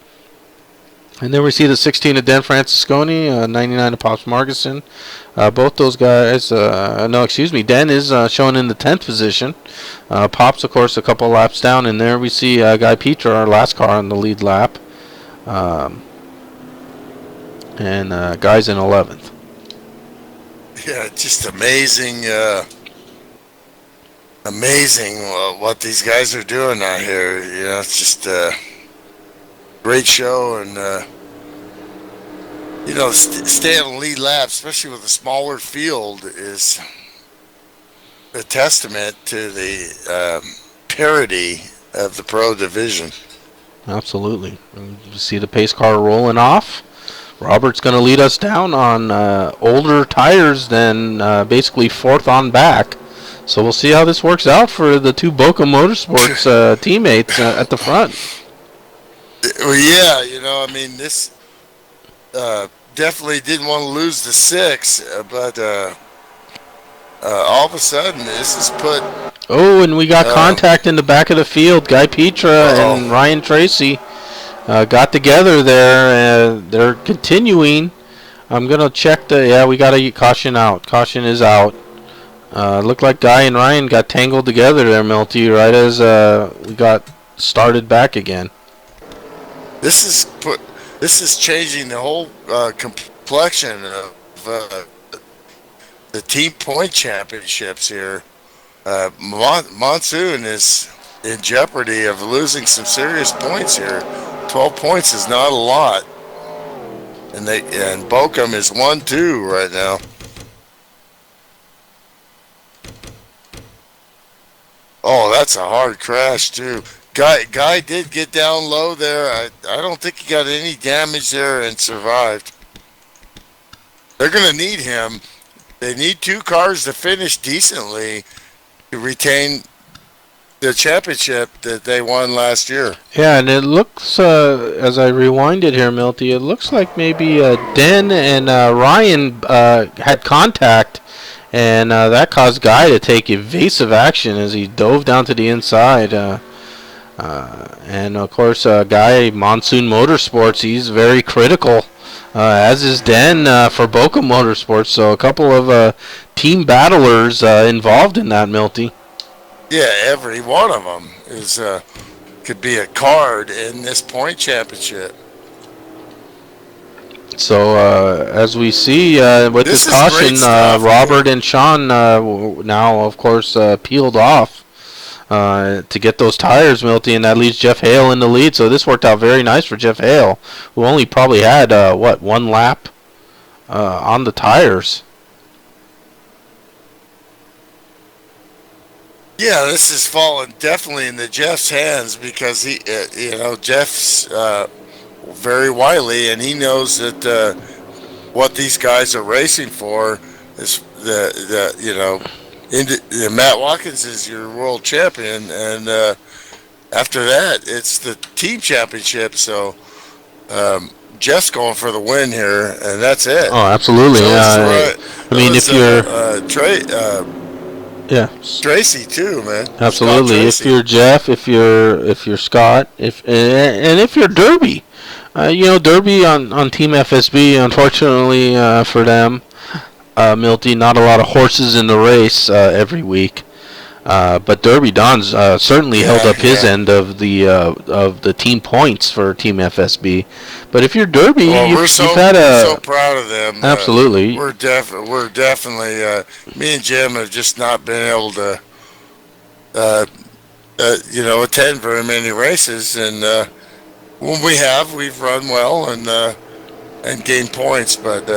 And then we see the 16 of Dan Francisconi, 99 of Pops Marguson. Both those guys, Dan is shown in the 10th position. Pops, of course, a couple laps down. And there we see Guy Petra, our last car on the lead lap. And Guy's in 11th. Yeah, just amazing. Amazing what these guys are doing out here. It's just great show, and stay on the lead lap, especially with a smaller field, is a testament to the parity of the pro division. Absolutely. You see the pace car rolling off. Robert's going to lead us down on older tires than basically 4th on back. So we'll see how this works out for the 2 Boca Motorsports teammates at the front. Well, yeah, this definitely didn't want to lose the 6, but all of a sudden, this is put... Oh, and we got contact in the back of the field. Guy Petra and Ryan Tracy got together there. They're continuing. I'm going to check we got to caution out. Caution is out. Looked like Guy and Ryan got tangled together there, Milty, right as we got started back again. This is changing the whole complexion of the team point championships here. Monsoon is in jeopardy of losing some serious points here. 12 points is not a lot, and Bochum is 1-2 right now. Oh, that's a hard crash too. Guy did get down low there. I don't think he got any damage there and survived. They're gonna need him. They need 2 cars to finish decently to retain the championship that they won last year. Yeah, and it looks, as I rewind it here, Milty, it looks like maybe Den and Ryan had contact, and that caused Guy to take evasive action as he dove down to the inside. And of course, Guy, Monsoon Motorsports, he's very critical, as is Den for Bochum Motorsports. So a couple of team battlers involved in that, Milty. Yeah, every one of them is could be a card in this point championship. So as we see with this caution, Robert and Shawn now, of course, peeled off to get those tires, Milty, and that leaves Jeff Hale in the lead. So this worked out very nice for Jeff Hale, who only probably had, 1 lap on the tires. Yeah, this is falling definitely into Jeff's hands because he, Jeff's very wily and he knows that what these guys are racing for is Matt Watkins is your world champion, and after that it's the team championship. So Jeff's going for the win here, and that's it. Oh, absolutely. If you're Tracy too, man. Absolutely. If you're Jeff, if you're Scott, if you're Derby, Derby on Team FSB. Unfortunately for them, Milty, not a lot of horses in the race every week. But Derby Don's certainly held up his end of the team points for Team FSB. But if you're Derby, we're so proud of them. Absolutely, we're definitely. Me and Jim have just not been able to, attend very many races, and when we have, we've run well and gained points. But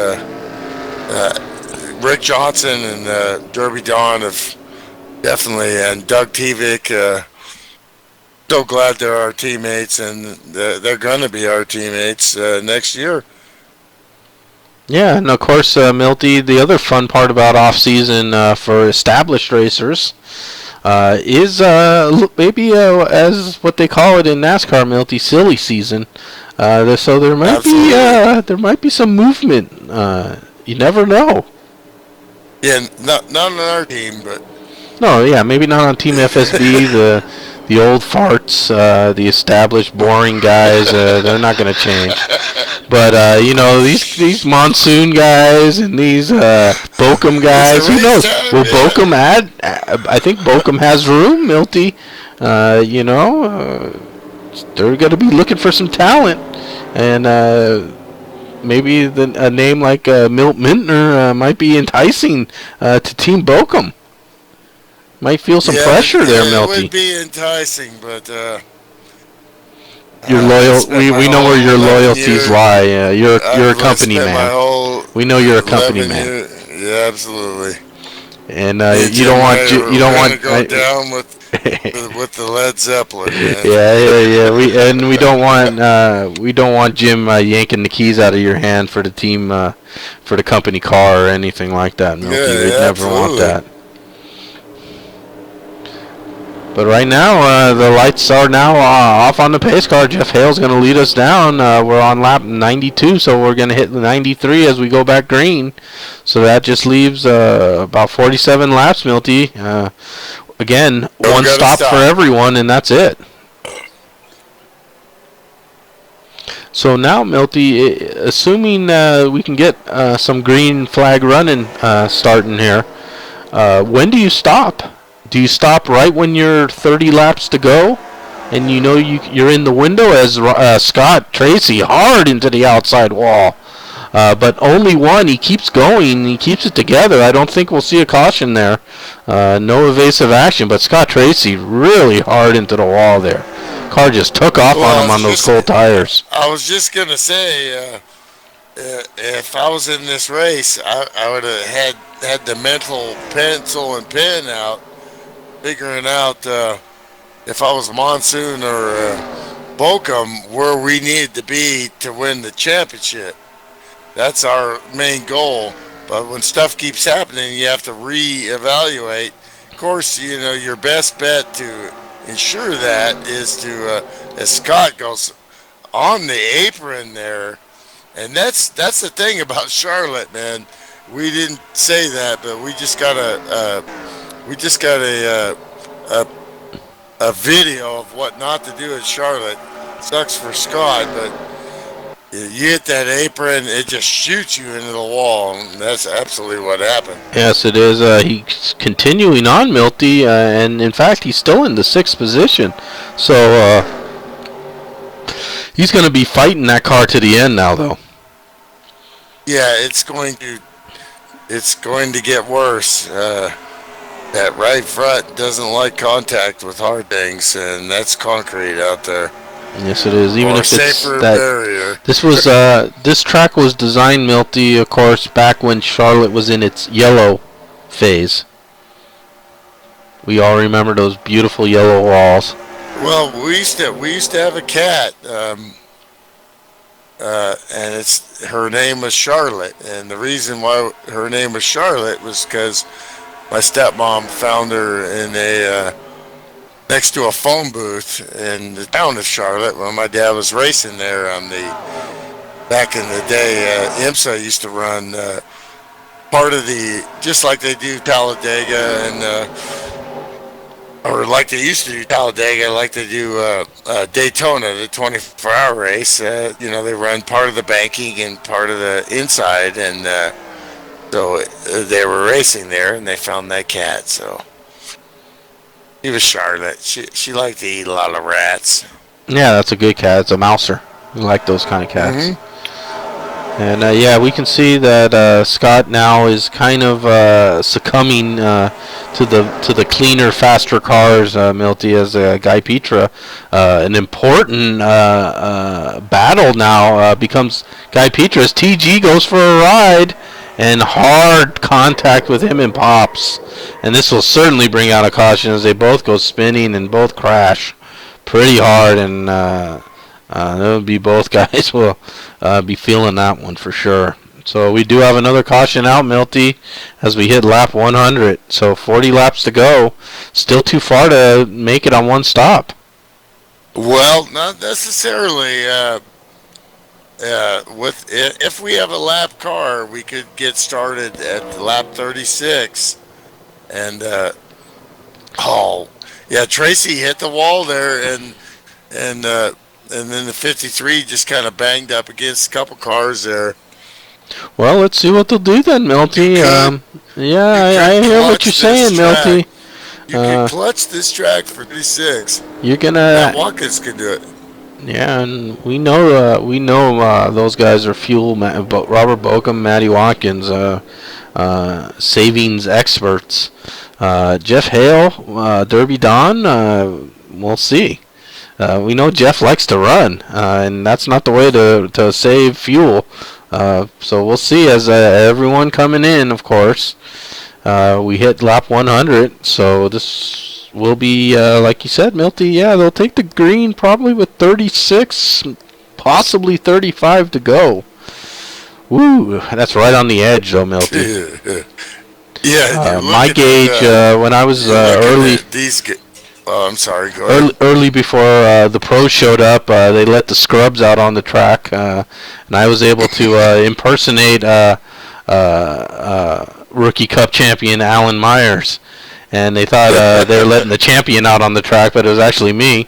Rick Johnson and Derby Don have. Definitely, and Doug Tevick, so glad they're our teammates, and they're going to be our teammates next year. Yeah, and of course, Milty, the other fun part about off-season for established racers is maybe as what they call it in NASCAR, Milty, silly season. So there might be some movement. You never know. Yeah, not on our team, but. No, yeah, maybe not on Team FSB. the old farts, the established boring guys, they're not going to change. But these Monsoon guys and these Bochum guys, who knows? Will Bochum add? I think Bochum has room, Milty. They're going to be looking for some talent, and maybe a name like Milt Mintner might be enticing to Team Bochum. Might feel some pressure there, Milty. It would be enticing, but you're loyal. We know where your loyalties lie. You're a company man. We know you're a company man. Yeah, absolutely. And you don't want to go down with the Led Zeppelin. Man. Yeah. We don't want Jim yanking the keys out of your hand for the team, for the company car or anything like that, Milty. We'd never want that. But right now, the lights are now off on the pace car. Jeff Hale's going to lead us down. We're on lap 92, so we're going to hit the 93 as we go back green. So that just leaves about 47 laps, Milty. Again, one stop for everyone, and that's it. So now, Milty, assuming we can get some green flag running starting here, when do you stop? Do you stop right when you're 30 laps to go, and you're in the window as Scott Tracy hard into the outside wall? but only one. He keeps going. He keeps it together. I don't think we'll see a caution there. No evasive action, but Scott Tracy really hard into the wall there. Car just took off on him on those cold tires. I was just going to say, if I was in this race, I would have had the mental pencil and pen out, figuring out if I was Monsoon or Bochum, where we needed to be to win the championship. That's our main goal. But when stuff keeps happening, you have to reevaluate. Of course, your best bet to ensure that is to, as Scott goes on the apron there, and that's the thing about Charlotte, man. We didn't say that, but we just got a video of what not to do at Charlotte. Sucks for Scott, but you hit that apron, it just shoots you into the wall, and that's absolutely what happened. Yes, it is. He's continuing on, Milty, and in fact, he's still in the 6th position. So he's going to be fighting that car to the end now, though. Yeah, it's going to get worse. That right front doesn't like contact with hard things, and that's concrete out there. Yes, it is. Even or if it's safer that barrier. This track was designed, Milty, of course, back when Charlotte was in its yellow phase. We all remember those beautiful yellow walls. Well, we used to have a cat, and her name was Charlotte, and the reason why her name was Charlotte was because my stepmom found her in next to a phone booth in the town of Charlotte when my dad was racing there back in the day. IMSA used to run part of just like they do Talladega or like they used to do Talladega, like they do Daytona, the 24-hour race. They run part of the banking and part of the inside, and so they were racing there, and they found that cat, so... She was Charlotte. She liked to eat a lot of rats. Yeah, that's a good cat. It's a mouser. We like those kind of cats. Mm-hmm. And we can see that Scott now is kind of succumbing to the cleaner, faster cars, Milty, as Guy Petra. An important battle now becomes Guy Petra's. TG goes for a ride. And hard contact with him and Pops. And this will certainly bring out a caution as they both go spinning and both crash pretty hard. And that'll be both guys will be feeling that one for sure. So we do have another caution out, Milty, as we hit lap 100. So 40 laps to go. Still too far to make it on one stop. Well, not necessarily. If we have a lap car, we could get started at lap 36, and Tracy hit the wall there, and then the 53 just kind of banged up against a couple cars there. Well, let's see what they'll do then, Milty. I hear what you're saying, Milty. You can clutch this track for 36. You're gonna. Matt Watkins can do it. Yeah, and we know those guys are fuel. Robert Bochum, Matty Watkins, savings experts. Jeff Hale, Derby Don. We'll see. We know Jeff likes to run, and that's not the way to save fuel. So we'll see as everyone coming in. Of course, we hit lap 100. So this will be, like you said, Milty, they'll take the green probably with 36, possibly 35 to go. Woo, that's right on the edge, though, Milty. My gauge, when I was early... I'm sorry, go ahead. Early before the pros showed up, they let the scrubs out on the track, and I was able to impersonate Rookie Cup champion Alan Myers. And they thought they were letting the champion out on the track, but it was actually me.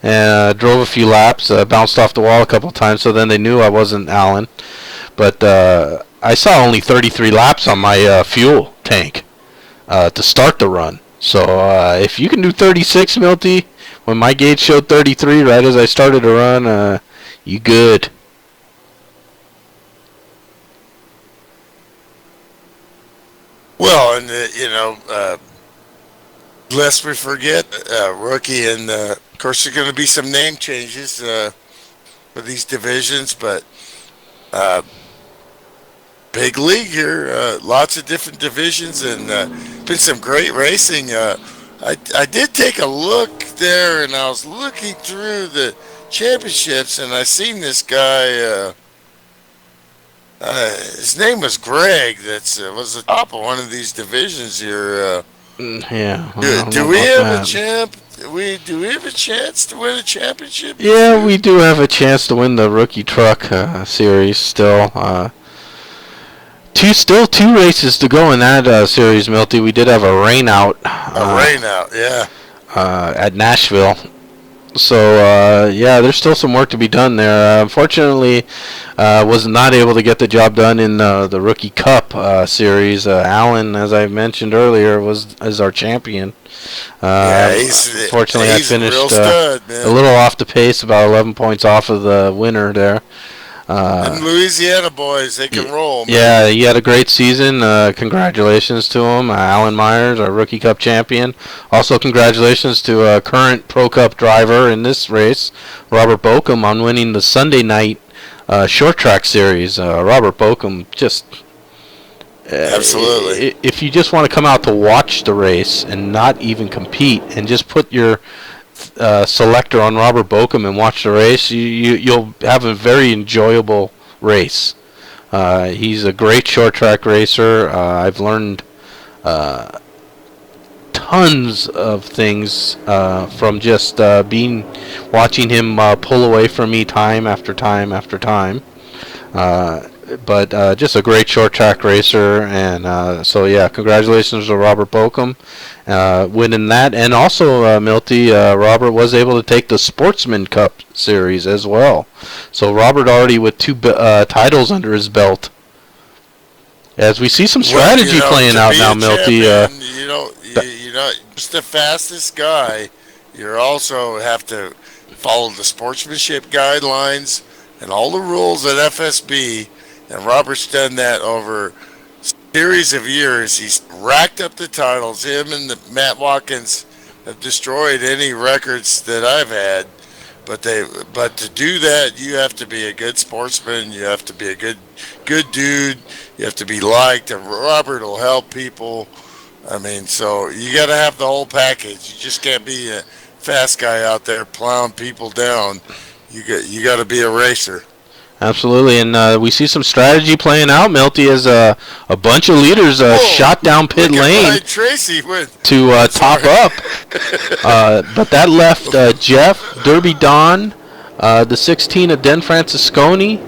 And drove a few laps, bounced off the wall a couple of times, so then they knew I wasn't Alan. But I saw only 33 laps on my fuel tank to start the run. So if you can do 36, Milty, when my gauge showed 33 right as I started to run, you good. Well, and lest we forget, rookie, and of course there's going to be some name changes for these divisions, but uh, big league here, lots of different divisions, and been some great racing. I did take a look there, and I was looking through the championships, and I seen this guy. His name was Greg. That's was the top of one of these divisions here. Yeah, I Do, don't know do we about have a that. champ? Do we have a chance to win a championship this Yeah, year? we do have a chance to win the rookie truck series still. Still two races to go in that series, Milty. We did have a rain out A rain out, yeah. at Nashville. So yeah, there's still some work to be done there. Unfortunately, was not able to get the job done in the Rookie Cup series. Allen, as I mentioned earlier, is our champion. Yeah, Unfortunately, I he's a real finished stud, a man. little off the pace, about 11 points off of the winner there. Them Louisiana boys, they can roll, man. Yeah, he had a great season. Congratulations to him, Alan Myers, our Rookie Cup champion. Also, congratulations to current Pro Cup driver in this race, Robert Bokum, on winning the Sunday night short track series. Robert Bokum, just Absolutely. if you just want to come out to watch the race and not even compete, and just put your selector on Robert Bokum and watch the race, you'll have a very enjoyable race. He's a great short track racer. I've learned tons of things from just watching him pull away from me time after time after time. But just a great short track racer, and so yeah, congratulations to Robert Bokum winning that, and also Milty, Robert was able to take the Sportsman Cup series as well. So Robert already with two titles under his belt. As we see some Well, strategy playing to out be now, a Milty. champion, you're not just the fastest guy. You also have to follow the sportsmanship guidelines and all the rules at FSB. And Robert's done that over a series of years. He's racked up the titles. Him and Matt Watkins have destroyed any records that I've had. But to do that, you have to be a good sportsman. You have to be a good dude. You have to be liked, and Robert will help people. I mean, so you got to have the whole package. You just can't be a fast guy out there plowing people down. You got to be a racer. Absolutely, and we see some strategy playing out, Milty, as a bunch of leaders Whoa! shot down pit Look at lane Ryan Tracy with. to I'm top sorry. up. But that left Jeff, Derby Don, the 16 of Den Francisconi,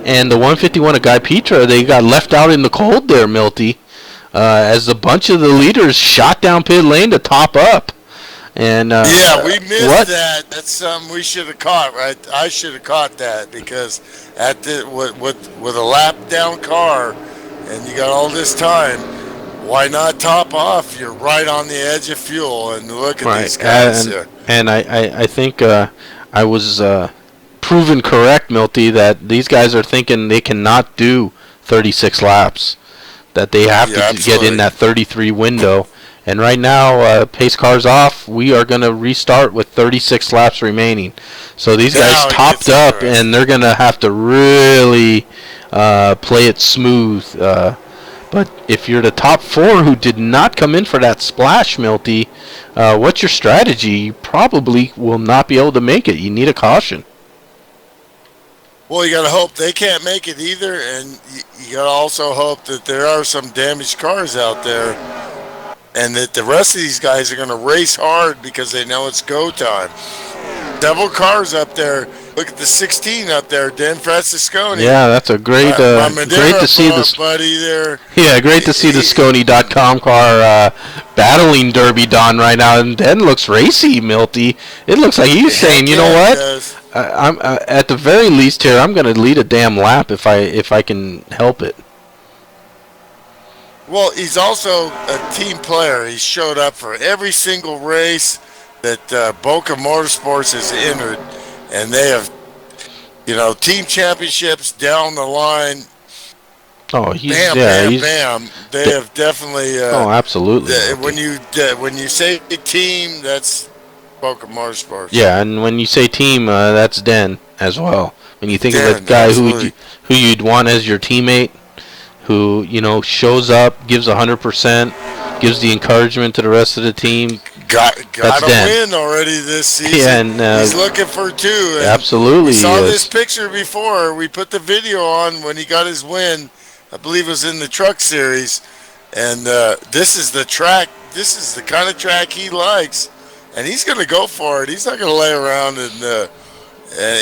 and the 151 of Guy Petra. They got left out in the cold there, Milty, as a bunch of the leaders shot down pit lane to top up. And Yeah, we missed what? that. That's something we should have caught, right? I should have caught that because at the with a lap down car, and you got all this time. Why not top off? You're right on the edge of fuel, and look at Right, these guys. and I think I was proven correct, Milty, that these guys are thinking they cannot do 36 laps, that they have Yeah, to get in absolutely. that 33 window. And right now, pace car's off. We are going to restart with 36 laps remaining. So these guys Now it topped gets up, interesting. and they're going to have to really play it smooth. But if you're the top four who did not come in for that splash, Milty, what's your strategy? You probably will not be able to make it. You need a caution. Well, you got to hope they can't make it either, and you got to also hope that there are some damaged cars out there, and that the rest of these guys are going to race hard because they know it's go time. Several cars up there. Look at the 16 up there, Dan Francisconi. Yeah, that's a great, My great Madeira to see this. buddy there. Yeah, great to see the Scony.com car battling Derby Don right now, and then looks racy, Milty. It looks like he's saying, you know what? I'm at the very least here. I'm going to lead a damn lap if I can help it. Well, he's also a team player. He showed up for every single race that Boca Motorsports has entered, and they have, team championships down the line. Oh, he's bam, yeah, bam, he's bam. They have definitely. oh, absolutely, When you say team, that's Boca Motorsports. yeah. And when you say team, that's Den as well. When you think of a Dan, guy absolutely. who you'd want as your teammate, who shows up, gives 100%, gives the encouragement to the rest of the team. Got That's a Dan. win already this Yeah, season. and He's looking for two, and we absolutely he saw this is. picture before. We put the video on when he got his win. I believe it was in the Truck Series, and this is the track. This is the kind of track he likes, and he's going to go for it. He's not going to lay around, and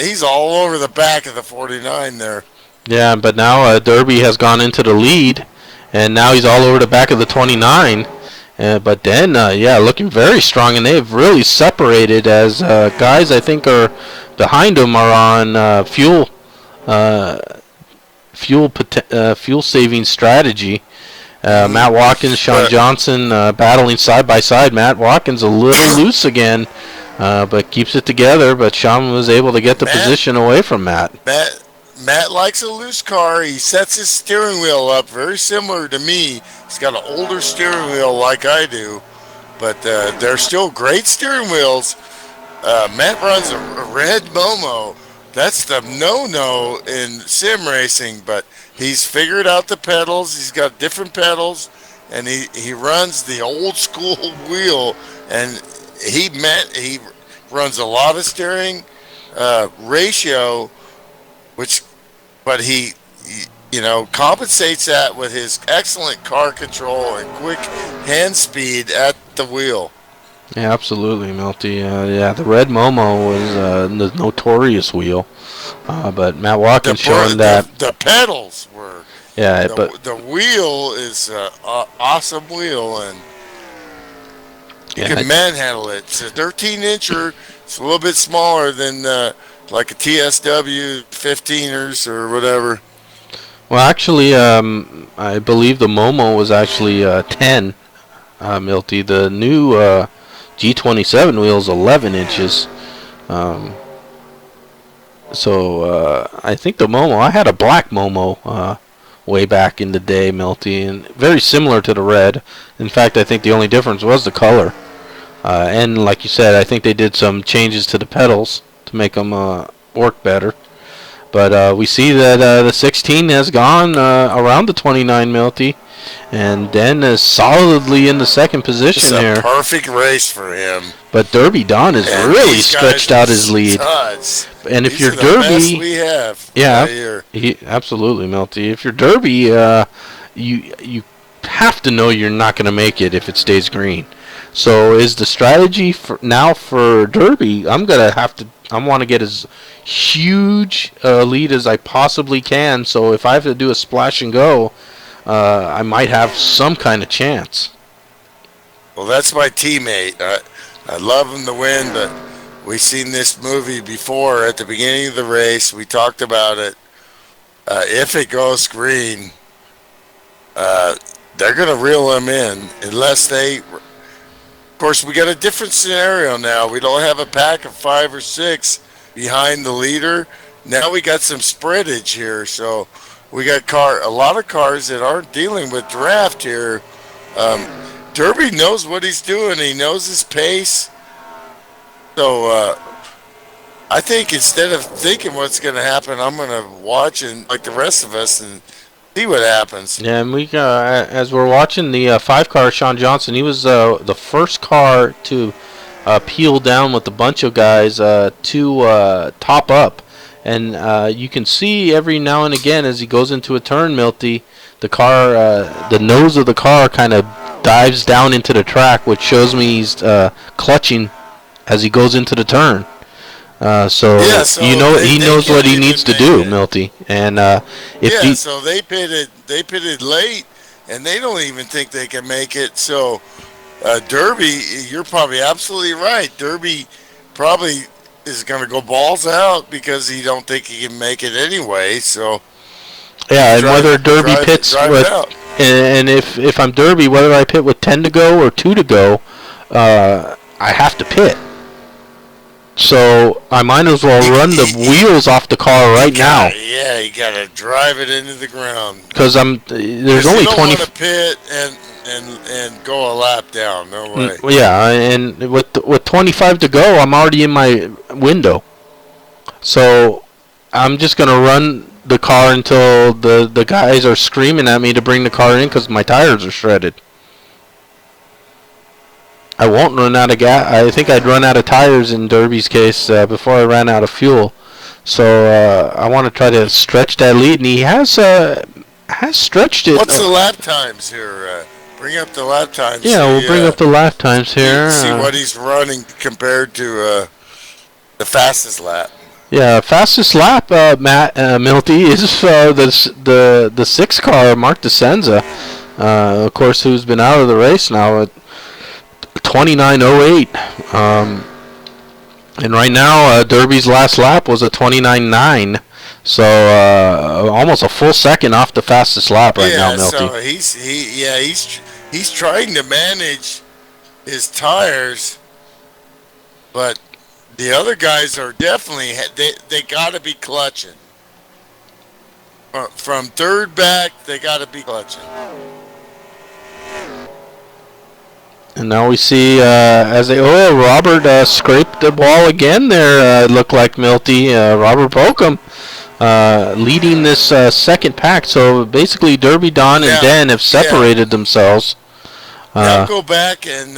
he's all over the back of the 49 there. Yeah, but now Derby has gone into the lead, and now he's all over the back of the 29. But then, yeah, looking very strong, and they've really separated as guys I think are behind him are on uh, fuel saving strategy. Matt Watkins, Shawn But Johnson battling side by side. Matt Watkins a little loose again, but keeps it together. But Shawn was able to get the position away from Matt. Matt likes a loose car. He sets his steering wheel up very similar to me. He's got an older steering wheel like I do, but they're still great steering wheels. Matt runs a red Momo. That's the no-no in sim racing, but he's figured out the pedals. He's got different pedals, and he runs the old school wheel, and he runs a lot of steering ratio, which but he compensates that with his excellent car control and quick hand speed at the wheel. Yeah, absolutely, Milty. Yeah, the red Momo was the notorious wheel, but Matt Watkins showing that. The pedals were. Yeah, but The wheel is an awesome wheel, and you yeah, can manhandle it. It's a 13-incher. It's a little bit smaller than like a TSW 15ers or whatever. well, actually, I believe the Momo was actually 10, Milty. The new G27 wheel is 11 inches. Um, so I think the Momo, I had a black Momo way back in the day, Milty, and very similar to the red. In fact, I think the only difference was the color. And like you said, I think they did some changes to the pedals to make them work better. But we see that the 16 has gone around the 29, Milty, and Den is solidly in the second position It's a here. perfect race for him. But Derby Don has And really these stretched guys out his lead. studs. And if These you're are the best Derby, we have yeah, right here. absolutely, Milty. If you're Derby, you have to know you're not going to make it if it stays green. So is the strategy for Derby? I want to get as huge lead as I possibly can. So if I have to do a splash and go, I might have some kind of chance. Well, that's my teammate. I love him to win, but we've seen this movie before at the beginning of the race. We talked about it. If it goes green, they're going to reel him in unless they. Of course, we got a different scenario now. We don't have a pack of 5 or 6 behind the leader. Now we got some spreadage here, so we got a lot of cars that aren't dealing with draft here. Derby knows what he's doing. He knows his pace. So I think instead of thinking what's going to happen, I'm going to watch and like the rest of us and see what happens. Yeah, and we as we're watching the 5-car Shawn Johnson, he was the first car to peel down with a bunch of guys to top up. And you can see every now and again as he goes into a turn, Milty, the car, the nose of the car kind of dives down into the track, which shows me he's clutching as he goes into the turn. So he knows what he needs to do, Milty. And so they pitted late, and they don't even think they can make it. So Derby, you're probably absolutely right. Derby probably is going to go balls out because he don't think he can make it anyway. So yeah, and whether Derby pits with, and if I'm Derby, whether I pit with 10 to go or 2 to go, I have to pit. So I might as well run the wheels off the car right now. Yeah, you gotta drive it into the ground. Because there's 'Cause you only don't 20. want to pit and go a lap down. No way. Yeah, and with 25 to go, I'm already in my window. So I'm just gonna run the car until the guys are screaming at me to bring the car in because my tires are shredded. I won't run out of gas. I think I'd run out of tires in Derby's case before I ran out of fuel. So I want to try to stretch that lead, and he has stretched it. What's the lap times here? Bring up the lap times. Yeah, we'll bring up the lap times here. See what he's running compared to the fastest lap. Yeah, fastest lap, Matt Milty, is the 6 car, Mark DeSenza, of course, who's been out of the race now at 29:08. And right now, Derby's last lap was a 29:9. So almost a full second off the fastest lap right now, Milty. So he's trying to manage his tires, but the other guys are definitely they got to be clutching. From third back, they got to be clutching. And now we see Robert scraped the wall again there. It looked like Milty. Robert Bokum leading this second pack. So basically Derby, Don, and Den have separated themselves. Now go back and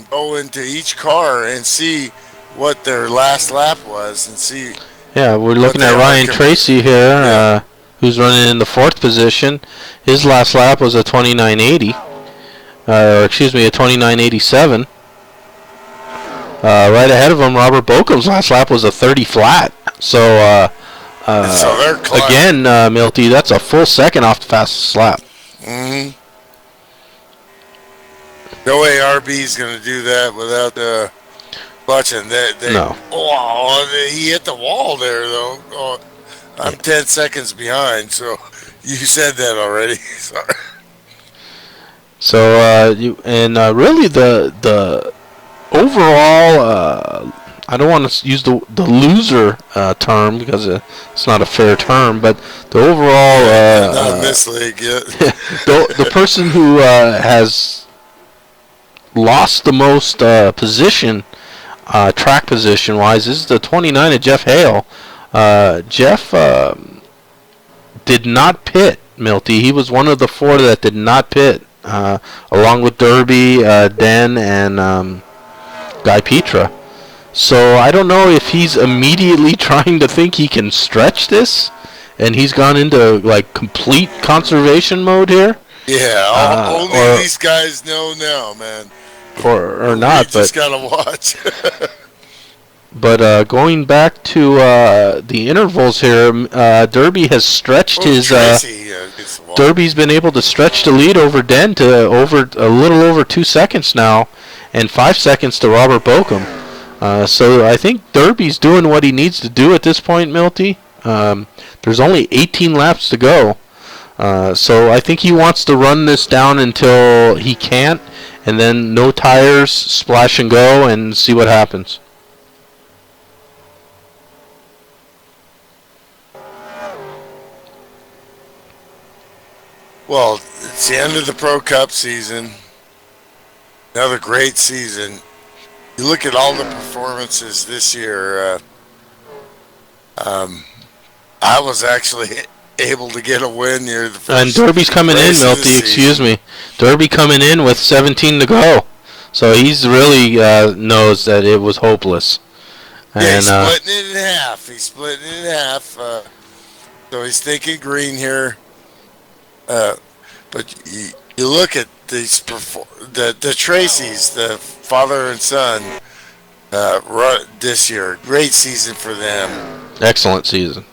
go into each car and see what their last lap was and see. Yeah, we're looking at Ryan Tracy here, who's running in the 4th position. His last lap was a 29:80. A 29:87. Right ahead of him, Robert Bokum's last lap was a 30 flat. So they're again, Milty, that's a full second off the fastest lap. Mm-hmm. No way RB's going to do that without clutching. No. Oh, he hit the wall there, though. Oh, I'm 10 seconds behind, so you said that already. Sorry. So really the overall, I don't want to use the loser term because it's not a fair term, but the overall not in this league yet. the person who has lost the most position, track position wise, is the 29 of Jeff Hale. Jeff did not pit, Milty. He was one of the 4 that did not pit. Along with Derby, Den, and Guy Petra. So I don't know if he's immediately trying to think he can stretch this, and he's gone into like complete conservation mode here. Yeah, only these guys know now, man. Or not, but just gotta watch. But going back to the intervals here, Derby has stretched his. Derby's been able to stretch the lead over Den to a little over 2 seconds now, and 5 seconds to Robert Bokum. So I think Derby's doing what he needs to do at this point, Milty. There's only 18 laps to go, so I think he wants to run this down until he can't, and then no tires, splash and go, and see what happens. Well, it's the end of the Pro Cup season. Another great season. You look at all the performances this year. I was actually able to get a win near the first. And Derby's coming in, Milty. Excuse me. Derby coming in with 17 to go, so he's really knows that it was hopeless. And, he's splitting it in half. So he's thinking green here. But you look at these the Tracys, the father and son, this year. Great season for them. Excellent season.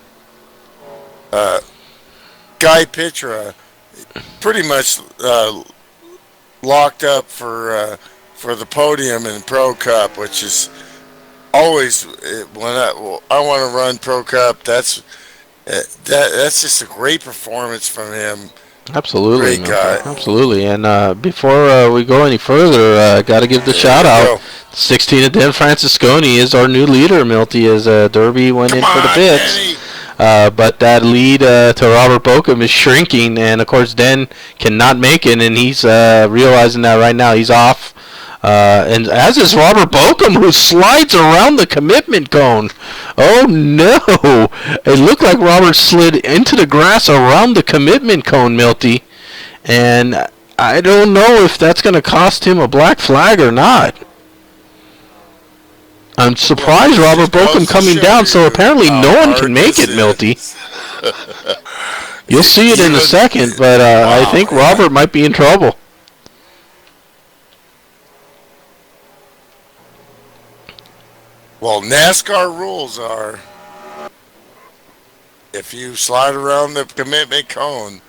Guy Petra, pretty much locked up for the podium in Pro Cup, which is always when I want to run Pro Cup. That's just a great performance from him. Absolutely, great guy. Absolutely. And before we go any further, got to give the shout out 16 of Dan Francisconi is our new leader, Milty, as Derby went Come in for the on, pits. Danny. But that lead to Robert Bokum is shrinking, and of course Den cannot make it, and he's realizing that right now. He's off. And as is Robert Bokum, who slides around the commitment cone. Oh no! It looked like Robert slid into the grass around the commitment cone, Milty. And I don't know if that's going to cost him a black flag or not. I'm surprised Robert Bokum coming down, so apparently no one can make it, Milty. You'll see it in a second, but I think Robert might be in trouble. Well, NASCAR rules are if you slide around the commitment cone,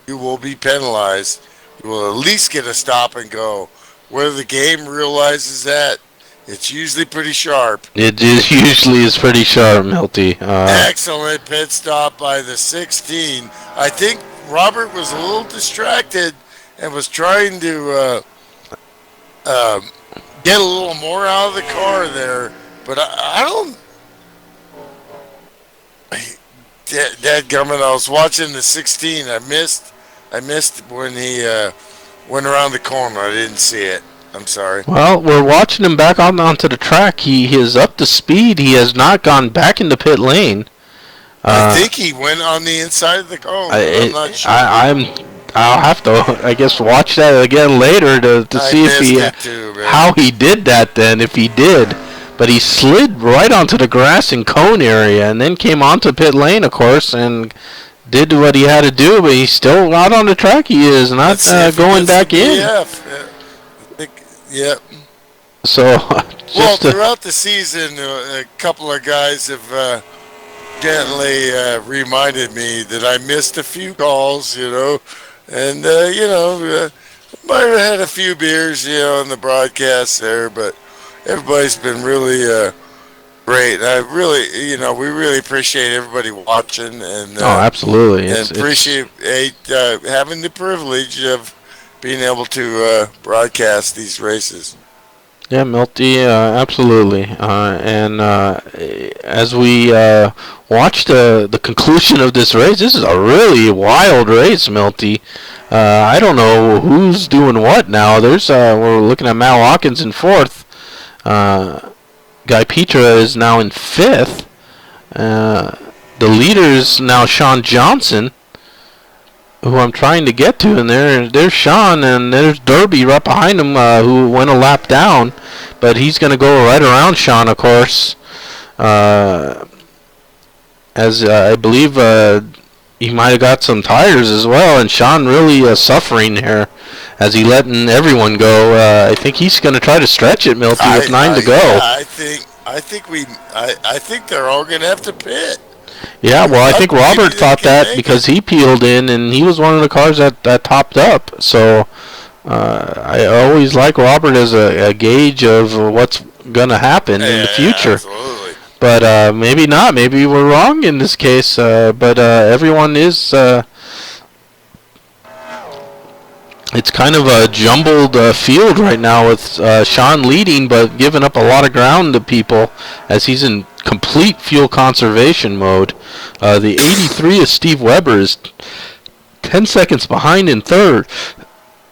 you will be penalized. You will at least get a stop and go. Whether the game realizes that, it's usually pretty sharp. It usually is pretty sharp, Milty. Excellent pit stop by the 16. I think Robert was a little distracted and was trying to get a little more out of the car there. But I don't... Dadgummit, I was watching the 16. I missed when he went around the corner. I didn't see it. I'm sorry. Well, we're watching him back onto the track. He is up to speed. He has not gone back in the pit lane. I think he went on the inside of the cone. I'm not sure. I'll have to, I guess, watch that again later to see if how he did that then, if he did. But he slid right onto the grass and cone area and then came onto pit lane, of course, and did what he had to do, but he's still out on the track. He is not going back in. Yep. So, throughout the season, a couple of guys have gently reminded me that I missed a few calls, and, might have had a few beers, in the broadcast there, but everybody's been really great. I really, we really appreciate everybody watching, and absolutely, and appreciate having the privilege of being able to broadcast these races. Yeah, Milty, absolutely. And as we watch the conclusion of this race, this is a really wild race, Milty. I don't know who's doing what now. We're looking at Matt Watkins in fourth. Guy Petra is now in fifth. The leader is now Shawn Johnson, who I'm trying to get to, and there's Shawn, and there's Derby right behind him, who went a lap down, but he's going to go right around Shawn, of course, as I believe he might have got some tires as well, and Shawn really suffering here as he letting everyone go. I think he's going to try to stretch it, Milty, with 9 to go. Yeah, I think they're all going to have to pit. Yeah, well, I think Robert thought that because he peeled in and he was one of the cars that topped up. So I always like Robert as a gauge of what's going to happen in the future. Absolutely. But maybe not. Maybe we're wrong in this case. But everyone is... it's kind of a jumbled field right now with Shawn leading but giving up a lot of ground to people as he's in complete fuel conservation mode. The 83 of Steve Weber is 10 seconds behind in third.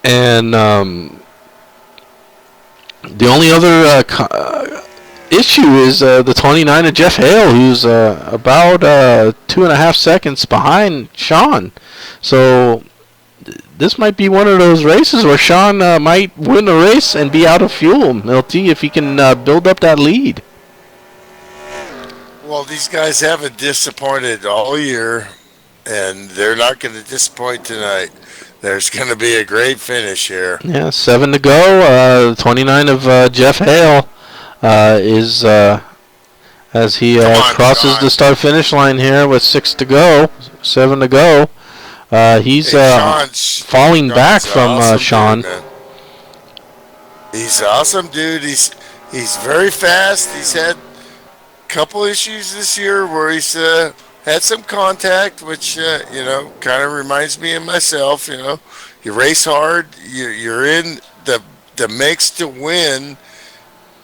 And the only other issue is the 29 of Jeff Hale, who's about 2.5 seconds behind Shawn. So this might be one of those races where Shawn might win the race and be out of fuel, Milty, if he can build up that lead. Well, these guys haven't disappointed all year, and they're not going to disappoint tonight. There's going to be a great finish here. Yeah, 7 to go. 29 of Jeff Hale is as he crosses the start-finish line here with 6 to go, 7 to go. He's falling back from awesome Shawn. Dude, he's awesome, dude. He's very fast. He's had a couple issues this year where he's had some contact, which kind of reminds me of myself. You race hard. You're in the mix to win,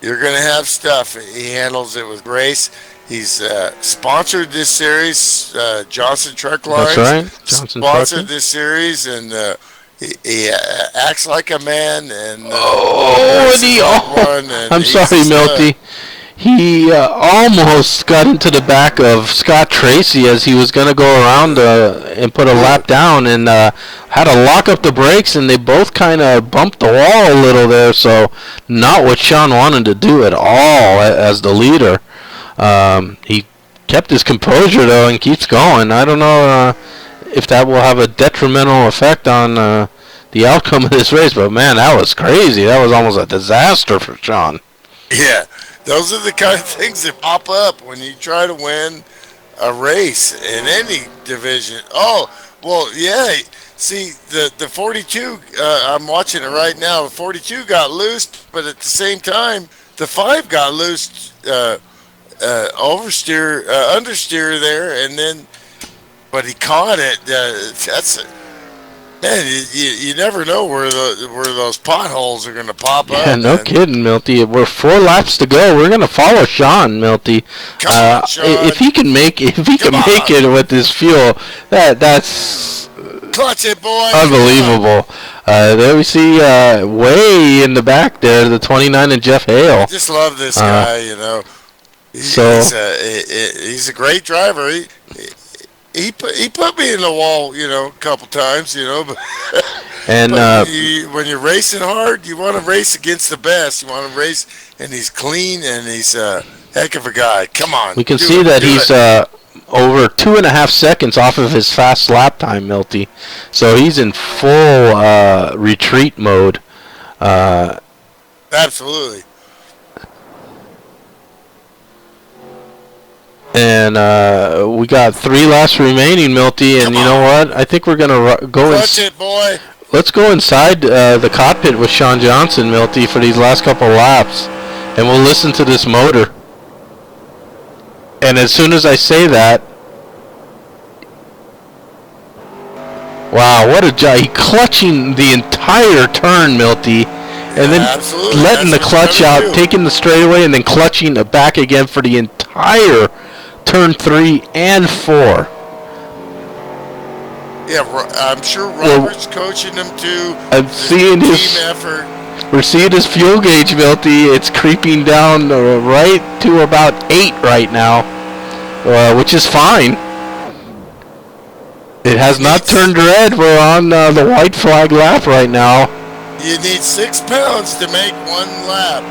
You're going to have stuff. He handles it with grace. He's sponsored this series. Johnson Truck That's Lines right, Johnson sponsored Trucking. this series, and he acts like a man and Oh, and races like one. And I'm he's a sorry, stud. Milty. He almost got into the back of Scott Tracy as he was going to go around and put a lap down and had to lock up the brakes, and they both kind of bumped the wall a little there, so not what Shawn wanted to do at all as the leader. He kept his composure, though, and keeps going. I don't know if that will have a detrimental effect on the outcome of this race, but man, that was crazy. That was almost a disaster for Shawn. Yeah, those are the kind of things that pop up when you try to win a race in any division. Oh, well, yeah. See, the 42, I'm watching it right now. The 42 got loose, but at the same time, the 5 got loose, understeer there, and then, but he caught it. Man, you never know where those potholes are going to pop Yeah, up. no And kidding, Milty. We're 4 laps to go. We're gonna follow Shawn, Milty. come on, Shawn. If he can make Come make on. it with this fuel, that's Clutch it, boy. unbelievable. There we see way in the back there the 29 and Jeff Hale. Just love this guy, you know. So- He's a great driver. He put me in the wall, you know, a couple times, you know. But, And when you're racing hard, you want to race against the best. You want to race, and he's clean, and he's a heck of a guy. Come on. we can do see it, that do he's it. over 2.5 seconds off of his fast lap time, Milty. So he's in full retreat mode. Absolutely. And we got 3 laps remaining, Milty. And Come you know on. what? I think we're gonna go. Clutch it, boy. Let's go inside the cockpit with Shawn Johnson, Milty, for these last couple laps, and we'll listen to this motor. And as soon as I say that, wow, what a job! He clutching the entire turn, Milty, and then Absolutely. letting the That's what clutch you gotta out, do. taking the straightaway, and then clutching it back again for the entire turn 3 and 4. Yeah, I'm sure Robert's coaching them too. I'm It's a seeing team his. effort. We're seeing his fuel gauge, Milty. It's creeping down right to about 8 right now, which is fine. It has not turned red. We're on the white flag lap right now. You need 6 pounds to make 1 lap.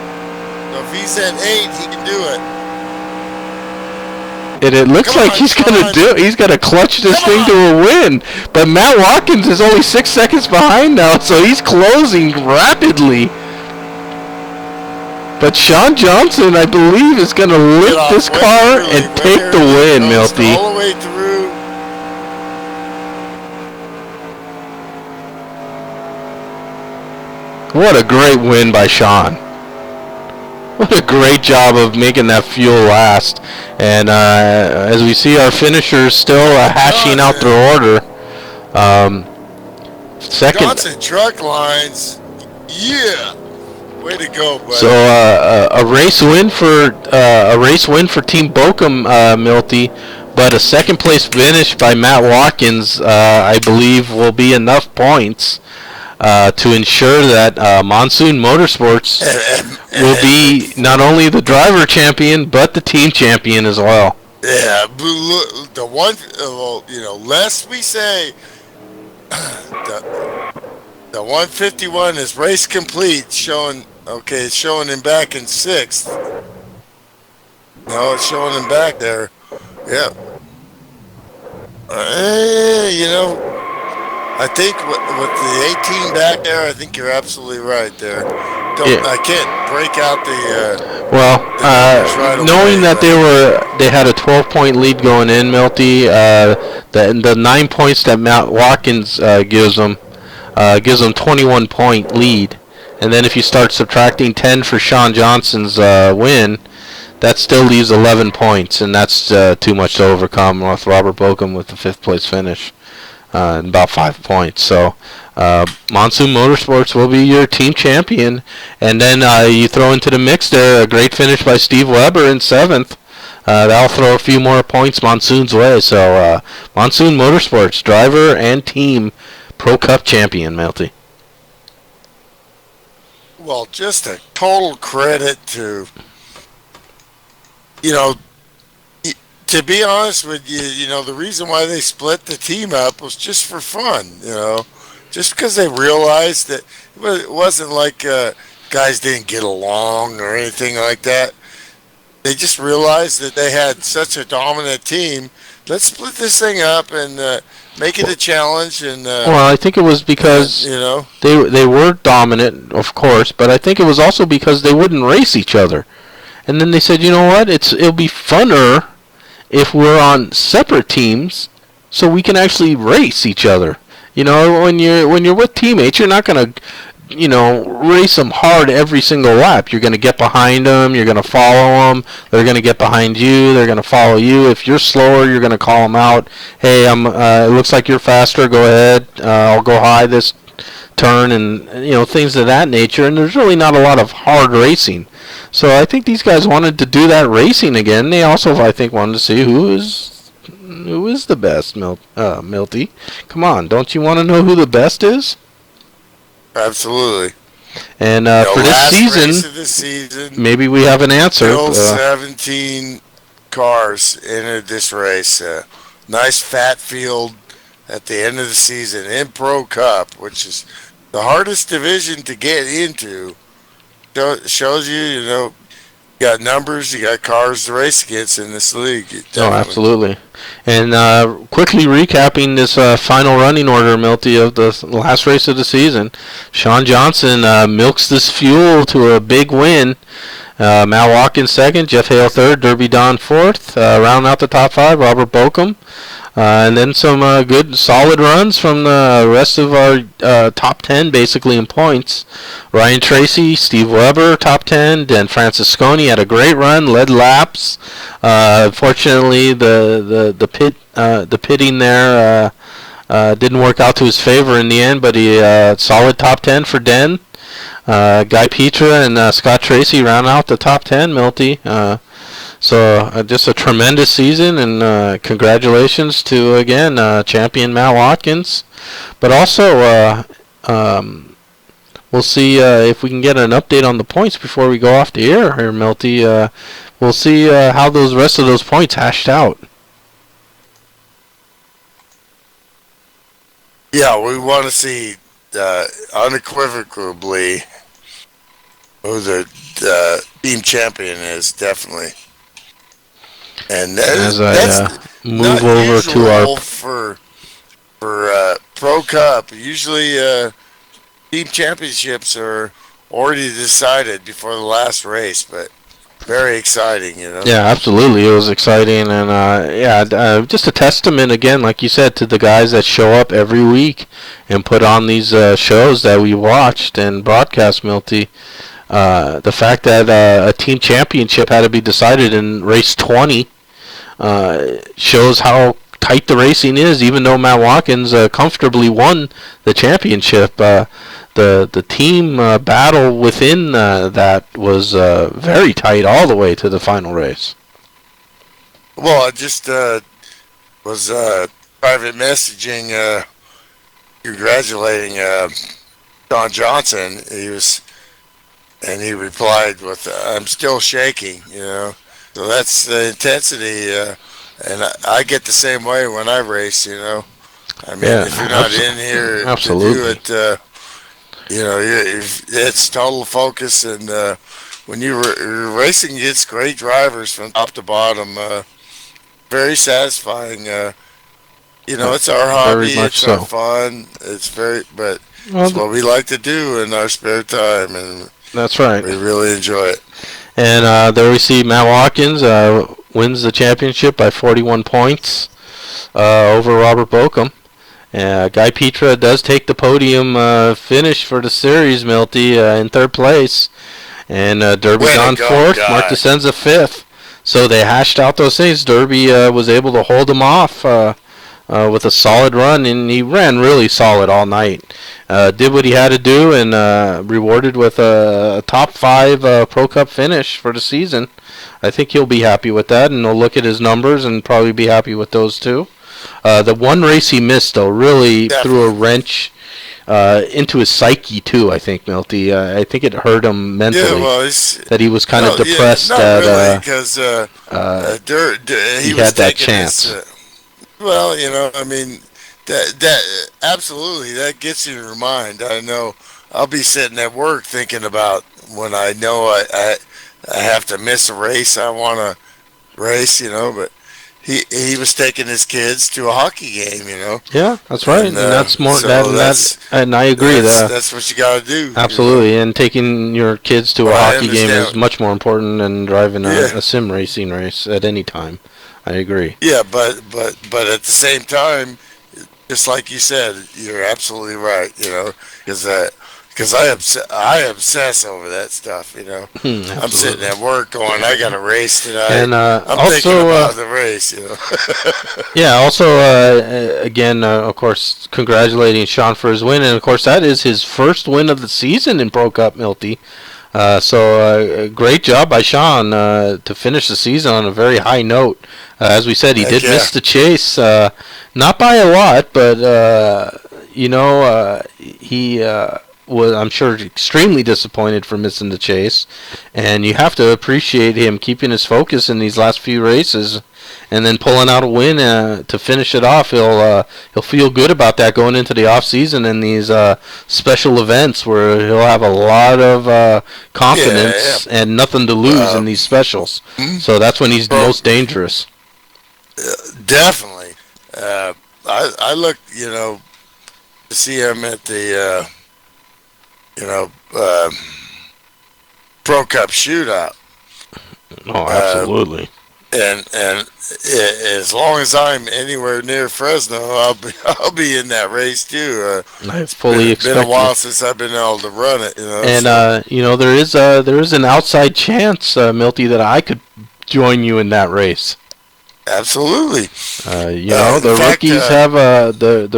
So if he's at 8, he can do it. And it looks Come like on, he's gonna clutch this Come thing on. to a win. But Matt Watkins is only 6 seconds behind now, so he's closing rapidly. But Shawn Johnson, I believe, is gonna Get lift off this way car early, and way take the early. win, Goes Milty. all the way through. What a great win by Shawn. What a great job of making that fuel last. And as we see our finishers still hashing out their order. Second. Johnson Truck Lines. Yeah. Way to go, buddy. So a race win for Team Bochum, Milty, but a second place finish by Matt Watkins, I believe, will be enough points to ensure that Monsoon Motorsports will be not only the driver champion but the team champion as well. Yeah, the one, lest we say the 151 is race complete, it's showing him back in 6th. No, it's showing him back there. Yeah. I think with the 18 back there, I think you're absolutely right there. I can't break out the. Knowing that they had a 12-point lead going in, Milty, the 9 points that Matt Watkins gives them 21-point lead, and then if you start subtracting 10 for Shawn Johnson's win, that still leaves 11 points, and that's too much to overcome with Robert Bochum with the 5th place finish. And about 5 points. So Monsoon Motorsports will be your team champion. And then you throw into the mix there a great finish by Steve Weber in 7th. That'll throw a few more points Monsoon's way. So Monsoon Motorsports, driver and team Pro Cup champion, Melty. Well, just a total credit to, you know, to be honest with you, the reason why they split the team up was just for fun, just because they realized that it wasn't like guys didn't get along or anything like that. They just realized that they had such a dominant team. Let's split this thing up and make it a challenge. And well, I think it was because they were dominant, of course, but I think it was also because they wouldn't race each other. And then they said, you know what? It'll be funner if we're on separate teams, so we can actually race each other. When you're with teammates, you're not gonna, race them hard every single lap. You're gonna get behind them. You're gonna follow them. They're gonna get behind you. They're gonna follow you. If you're slower, you're gonna call them out. Hey, it looks like you're faster. Go ahead. I'll go high this turn, and things of that nature. And there's really not a lot of hard racing. So I think these guys wanted to do that racing again. They also, I think, wanted to see who is the best, Milty. Come on, don't you want to know who the best is? Absolutely. And for this season, maybe we have an answer. 17 cars entered this race. Nice fat field at the end of the season in Pro Cup, which is the hardest division to get into. Shows you got numbers, you got cars to race against in this league. Oh, absolutely. And quickly recapping this final running order, Milty, of the last race of the season. Shawn Johnson milks this fuel to a big win. Matt Watkins 2nd, Jeff Hale 3rd, Derby Don 4th. Round out the top 5, Robert Bochum. And then some good, solid runs from the rest of our top 10, basically, in points. Ryan Tracy, Steve Weber, top 10. Dan Francisconi had a great run, led laps. Unfortunately, the pitting there didn't work out to his favor in the end, but he solid top 10 for Den. Guy Petra and Scott Tracy round out the top 10, Milty. So just a tremendous season, and congratulations to, again, champion Matt Watkins. But also, we'll see if we can get an update on the points before we go off the air here, Milty. We'll see how those rest of those points hashed out. Yeah, we want to see unequivocally who the team champion is, definitely. And as that's move over to our for Pro Cup. Usually, team championships are already decided before the last race, but very exciting, Yeah, absolutely, it was exciting, and just a testament again, like you said, to the guys that show up every week and put on these shows that we watched and broadcast, Milty. The fact that a team championship had to be decided in race 20 shows how tight the racing is. Even though Matt Watkins comfortably won the championship, the team battle within that was very tight all the way to the final race. Well, I just was private messaging congratulating Shawn Johnson. He replied with, "I'm still shaking," So that's the intensity, and I get the same way when I race, I mean, if you're not in here absolutely. to do it, it's total focus, and when you're racing against great drivers from top to bottom, very satisfying. It's our hobby, it's our fun, it's what we like to do in our spare time, and that's right. We really enjoy it. And there we see Matt Watkins wins the championship by 41 points over Robert Bochum. Guy Petra does take the podium finish for the series, Milty, in 3rd place. And Derby Don 4th, Mark DeSenza 5th. So they hashed out those things. Derby was able to hold them off with a solid run, and he ran really solid all night. Did what he had to do, and rewarded with a top 5 Pro Cup finish for the season. I think he'll be happy with that, and he'll look at his numbers and probably be happy with those too. The one race he missed, though, really threw a wrench into his psyche too. I think, Milty. I think it hurt him mentally. Yeah, well, that he was kind of depressed. Not really, because he had that chance. Well, I mean, that absolutely, that gets in your mind. I know I'll be sitting at work thinking about when I know I have to miss a race. I want to race, but he was taking his kids to a hockey game, Yeah, that's right, and that's more and I agree. That's what you got to do. Absolutely, and taking your kids to a hockey game is much more important than driving a sim racing race at any time. I agree. Yeah, but at the same time, just like you said, you're absolutely right. Because I obsess over that stuff. I'm sitting at work going, I got a race tonight, and I'm thinking about the race. Yeah. Also, again, of course, congratulating Shawn for his win, and of course, that is his first win of the season in Pro Cup, Milty. So great job by Shawn to finish the season on a very high note. As we said, he did miss the chase, not by a lot, but he was, I'm sure, extremely disappointed for missing the chase. And you have to appreciate him keeping his focus in these last few races, and then pulling out a win to finish it off. He'll feel good about that going into the off season and these special events where he'll have a lot of confidence and nothing to lose in these specials. So that's when he's most dangerous. Definitely. I look, to see him at the Pro Cup shootout. Oh, absolutely. And as long as I'm anywhere near Fresno, I'll be in that race too. I fully expect. It's been a while since I've been able to run it, And there is an outside chance, Milty, that I could join you in that race. Absolutely. The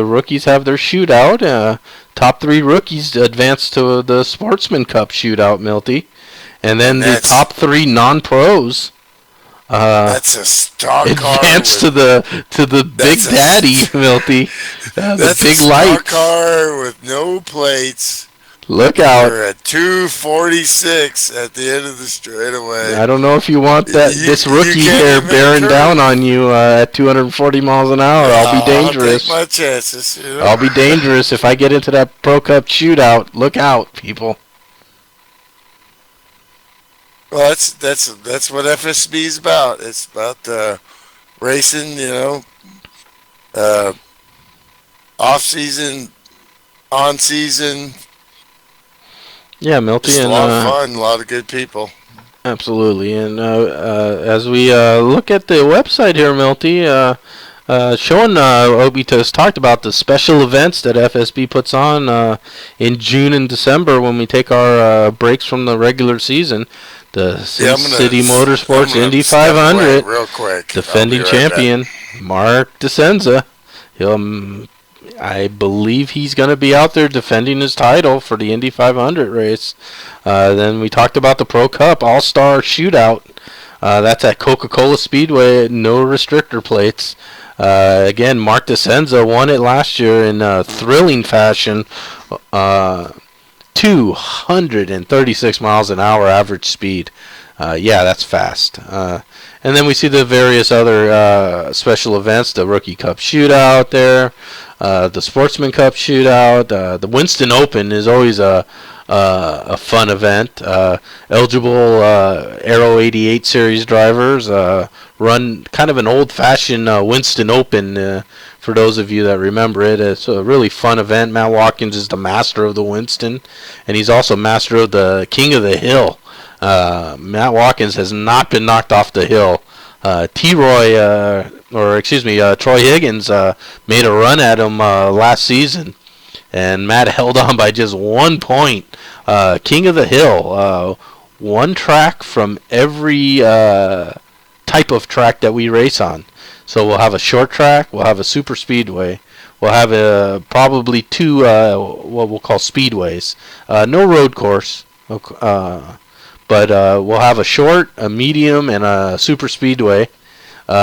rookies have their shootout. Top 3 rookies advance to the Sportsman Cup shootout, Milty, and then the top 3 non-pros. That's a stock car. Advance to the Big Daddy, Milty. The big light. Stock car with no plates. Look out. We're at 246 at the end of the straightaway. I don't know if you want this rookie here bearing down on you at 240 miles an hour. I'll be dangerous. I'll take my chances. I'll be dangerous if I get into that Pro Cup shootout. Look out, people. Well, that's what FSB is about. It's about racing, off season, on season. Yeah, Milty, it's a lot of fun, a lot of good people. Absolutely, and as we look at the website here, Milty, Shawn Obitas talked about the special events that FSB puts on in June and December when we take our breaks from the regular season. The City Motorsports Indy 500, real quick. Defending champion Mark DeSenza. I believe he's going to be out there defending his title for the Indy 500 race. Then we talked about the Pro Cup All-Star Shootout. That's at Coca-Cola Speedway, no restrictor plates. Again, Mark DeSenza won it last year in thrilling fashion. 236 miles an hour average speed. That's fast. And then we see the various other special events, the Rookie Cup Shootout there, the Sportsman Cup Shootout. The Winston Open is always a fun event. Eligible Aero 88 Series drivers run kind of an old-fashioned Winston Open. For those of you that remember it, it's a really fun event. Matt Watkins is the master of the Winston, and he's also master of the King of the Hill. Matt Watkins has not been knocked off the hill. Troy Higgins made a run at him last season, and Matt held on by just 1 point. King of the Hill, one track from every type of track that we race on. So we'll have a short track, we'll have a super speedway, we'll have probably two what we'll call speedways. No road course, but we'll have a short, a medium, and a super speedway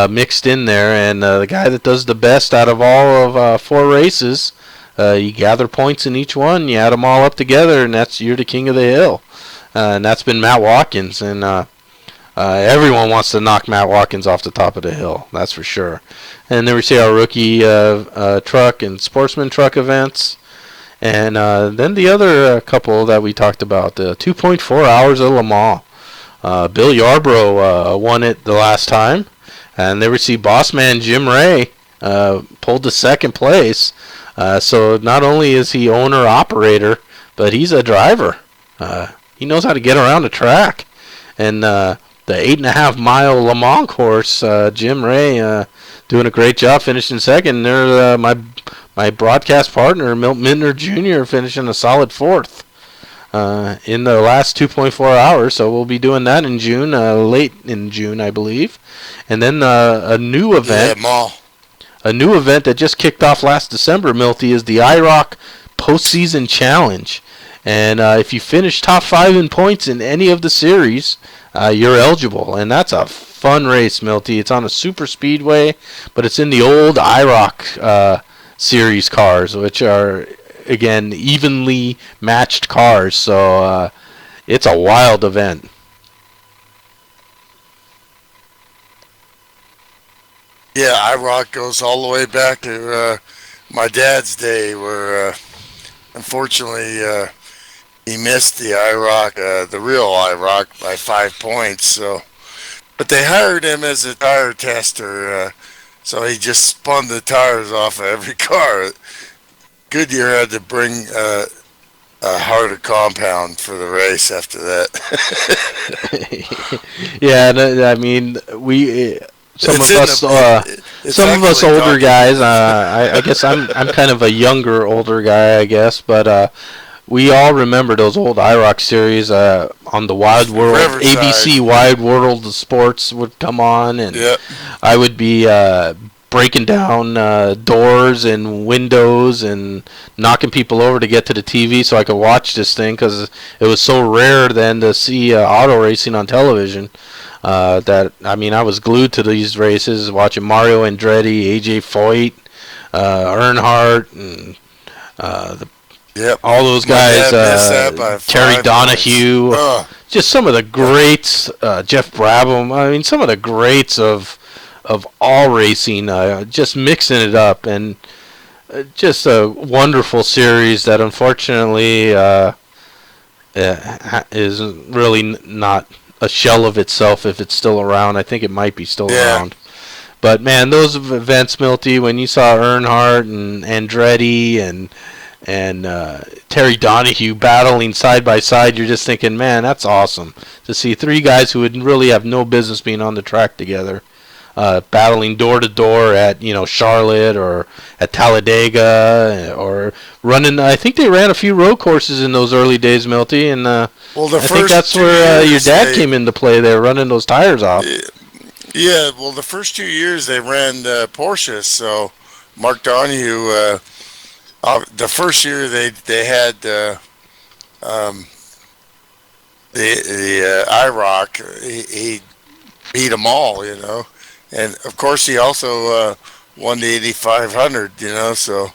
mixed in there. And the guy that does the best out of all of 4 races, you gather points in each one, you add them all up together, and you're the king of the hill. And that's been Matt Watkins, and everyone wants to knock Matt Watkins off the top of the hill, that's for sure. And then we see our rookie truck and sportsman truck events. And then the other couple that we talked about, the 2.4 hours of Le Mans. Bill Yarbrough won it the last time. And there we see boss man Jim Ray pulled to second place. So not only is he owner-operator, but he's a driver. He knows how to get around the track. And the 8.5-mile Le Mans course, Jim Ray doing a great job finishing second. There's my broadcast partner, Milt Mintner Jr., finishing a solid 4th in the last 2.4 hours. So we'll be doing that in June, late in June, I believe. And then a new event. Yeah, A new event that just kicked off last December, Milty, is the IROC Postseason Challenge. And if you finish top 5 in points in any of the series, you're eligible. And that's a fun race, Milty. It's on a super speedway, but it's in the old IROC series cars, which are, again, evenly matched cars. So it's a wild event. Yeah, IROC goes all the way back to my dad's day, where unfortunately he missed the IROC, the real IROC, by 5 points. So, but they hired him as a tire tester, so he just spun the tires off of every car. Goodyear had to bring a harder compound for the race after that. Yeah, I mean, we. Some of us older talking. guys. I guess I'm kind of a younger, older guy, I guess, but we all remember those old IROC series on the Wide World, Riverside. ABC Wide World of Sports would come on, and Yep. I would be breaking down doors and windows and knocking people over to get to the TV so I could watch this thing, because it was so rare then to see auto racing on television. That I mean, I was glued to these races, watching Mario Andretti, AJ Foyt, Earnhardt, and all those guys. Terry Donahue, just some of the greats. Jeff Brabham. I mean, some of the greats of all racing. Just mixing it up, and just a wonderful series that unfortunately is really not a shell of itself if it's still around. I think it might be still around. But man, those events, Milty, when you saw Earnhardt and Andretti and Terry Donahue battling side by side, you're just thinking, man, that's awesome to see 3 guys who would really have no business being on the track together, battling door to door at Charlotte or at Talladega, or running. I think they ran a few road courses in those early days, Milty, and I think that's where your dad came into play there, running those tires off. Yeah, well, the first 2 years they ran Porsche, so Mark Donahue. The first year they had the IROC. He beat them all, and of course he also won the 8500, so.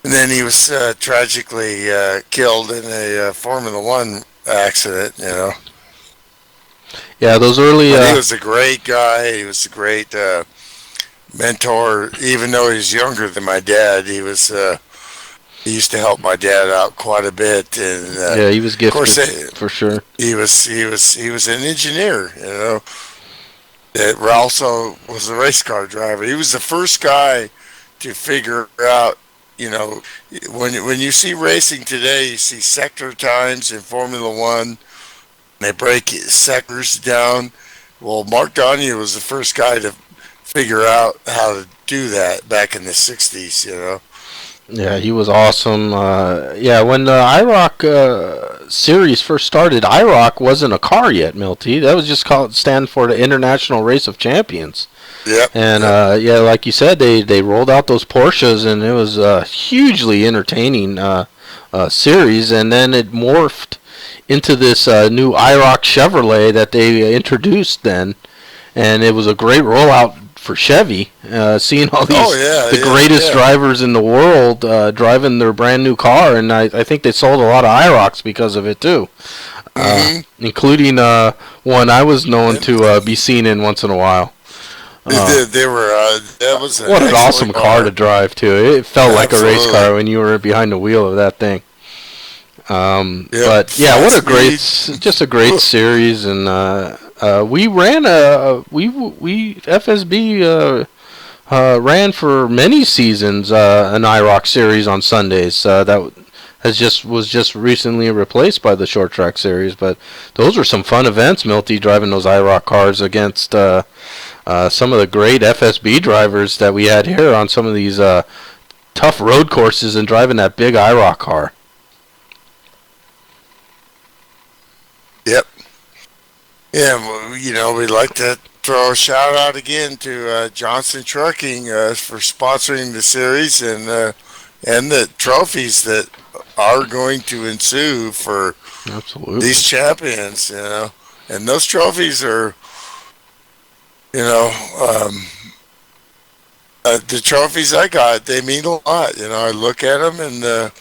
And then he was tragically killed in a Formula One accident, Yeah, those early. But he was a great guy. He was a great mentor. Even though he's younger than my dad, he was. He used to help my dad out quite a bit, and yeah, he was gifted, of course, for sure. He was an engineer, That also was a race car driver. He was the first guy to figure out. When you see racing today, you see sector times in Formula One. They break sectors down. Well, Mark Donahue was the first guy to figure out how to do that back in the 60s, Yeah, he was awesome. When the IROC series first started, IROC wasn't a car yet, Milty. That was just called stand for the International Race of Champions. Yep. And yeah, like you said, they rolled out those Porsches, and it was a hugely entertaining series. And then it morphed into this new IROC Chevrolet that they introduced then, and it was a great rollout for Chevy, seeing all these the greatest drivers in the world driving their brand new car, and I think they sold a lot of IROCs because of it too, including one I was known to be seen in once in a while. They were. That was what an awesome car to drive too. It felt like a race car when you were behind the wheel of that thing. But yeah, what a just a great series, and we ran FSB ran for many seasons an IROC series on Sundays. That was just recently replaced by the short track series, but those were some fun events, Milty, driving those IROC cars against some of the great FSB drivers that we had here on some of these tough road courses and driving that big IROC car. Yep. Yeah, well, we'd like to throw a shout out again to Johnson Trucking for sponsoring the series and the trophies that are going to ensue for these champions. And those trophies are, the trophies I got, they mean a lot. I look at them and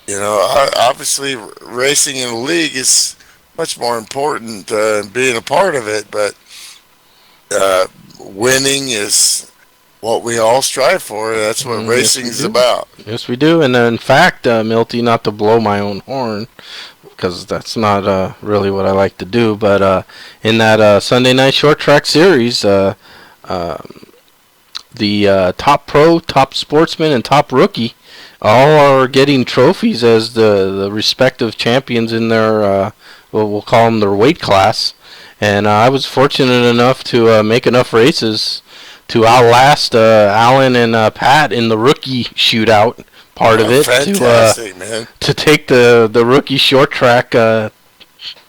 obviously racing in a league is much more important than being a part of it, but winning is what we all strive for. That's what racing is about. Yes, we do. And in fact, Milty, not to blow my own horn, because that's not really what I like to do, but in that Sunday night short track series, the top pro, top sportsman, and top rookie all are getting trophies as the respective champions in their we'll call them their weight class. And I was fortunate enough to make enough races to outlast Alan and Pat in the rookie shootout part of it. Fantastic, man. To take the rookie short track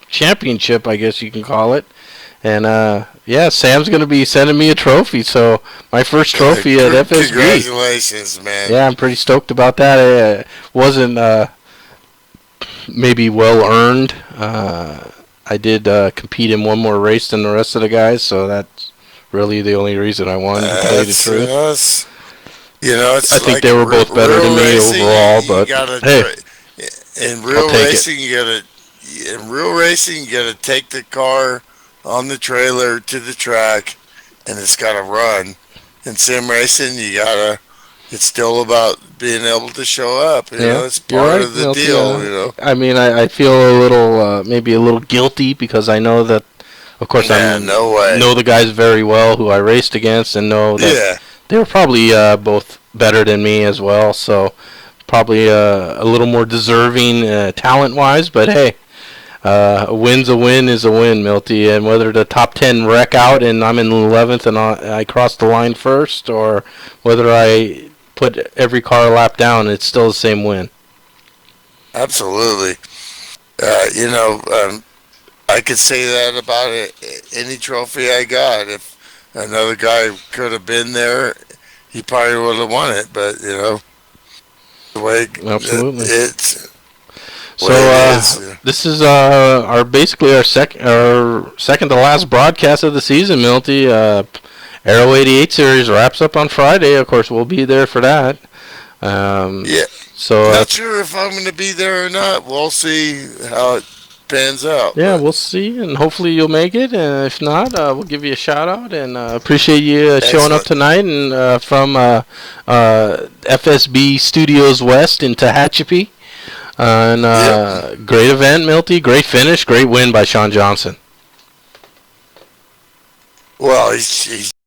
championship, I guess you can call it. And yeah, Sam's going to be sending me a trophy. So my first trophy at FSB. Congratulations, man. Yeah, I'm pretty stoked about that. It wasn't maybe well earned. I did compete in one more race than the rest of the guys, so that's really the only reason I won, to tell you the truth. I think they were both better than me overall, but hey, in real racing, you gotta take the car on the trailer to the track, and it's gotta run. In sim racing, it's still about being able to show up. It's part of the deal. I mean, I feel a little, maybe a little guilty because I know that, of course, I know the guys very well who I raced against, and know that they were probably both better than me as well. So probably a little more deserving talent-wise. But hey, a win's a win is a win, Milty. And whether the top 10 wreck out and I'm in 11th and I cross the line first, or whether I put every car a lap down, it's still the same win. Absolutely. I could say that about any trophy I got. If another guy could have been there, he probably would have won it. But the way absolutely it's. So this is basically our second to last broadcast of the season, Milty. Aero 88 series wraps up on Friday. Of course, we'll be there for that. So not sure if I'm going to be there or not. We'll see how it pans out. Yeah, we'll see, and hopefully you'll make it. And if not, we'll give you a shout out, and appreciate you showing up tonight. And from FSB Studios West in Tehachapi. And great event, Milty. Great finish. Great win by Shawn Johnson. Well, he's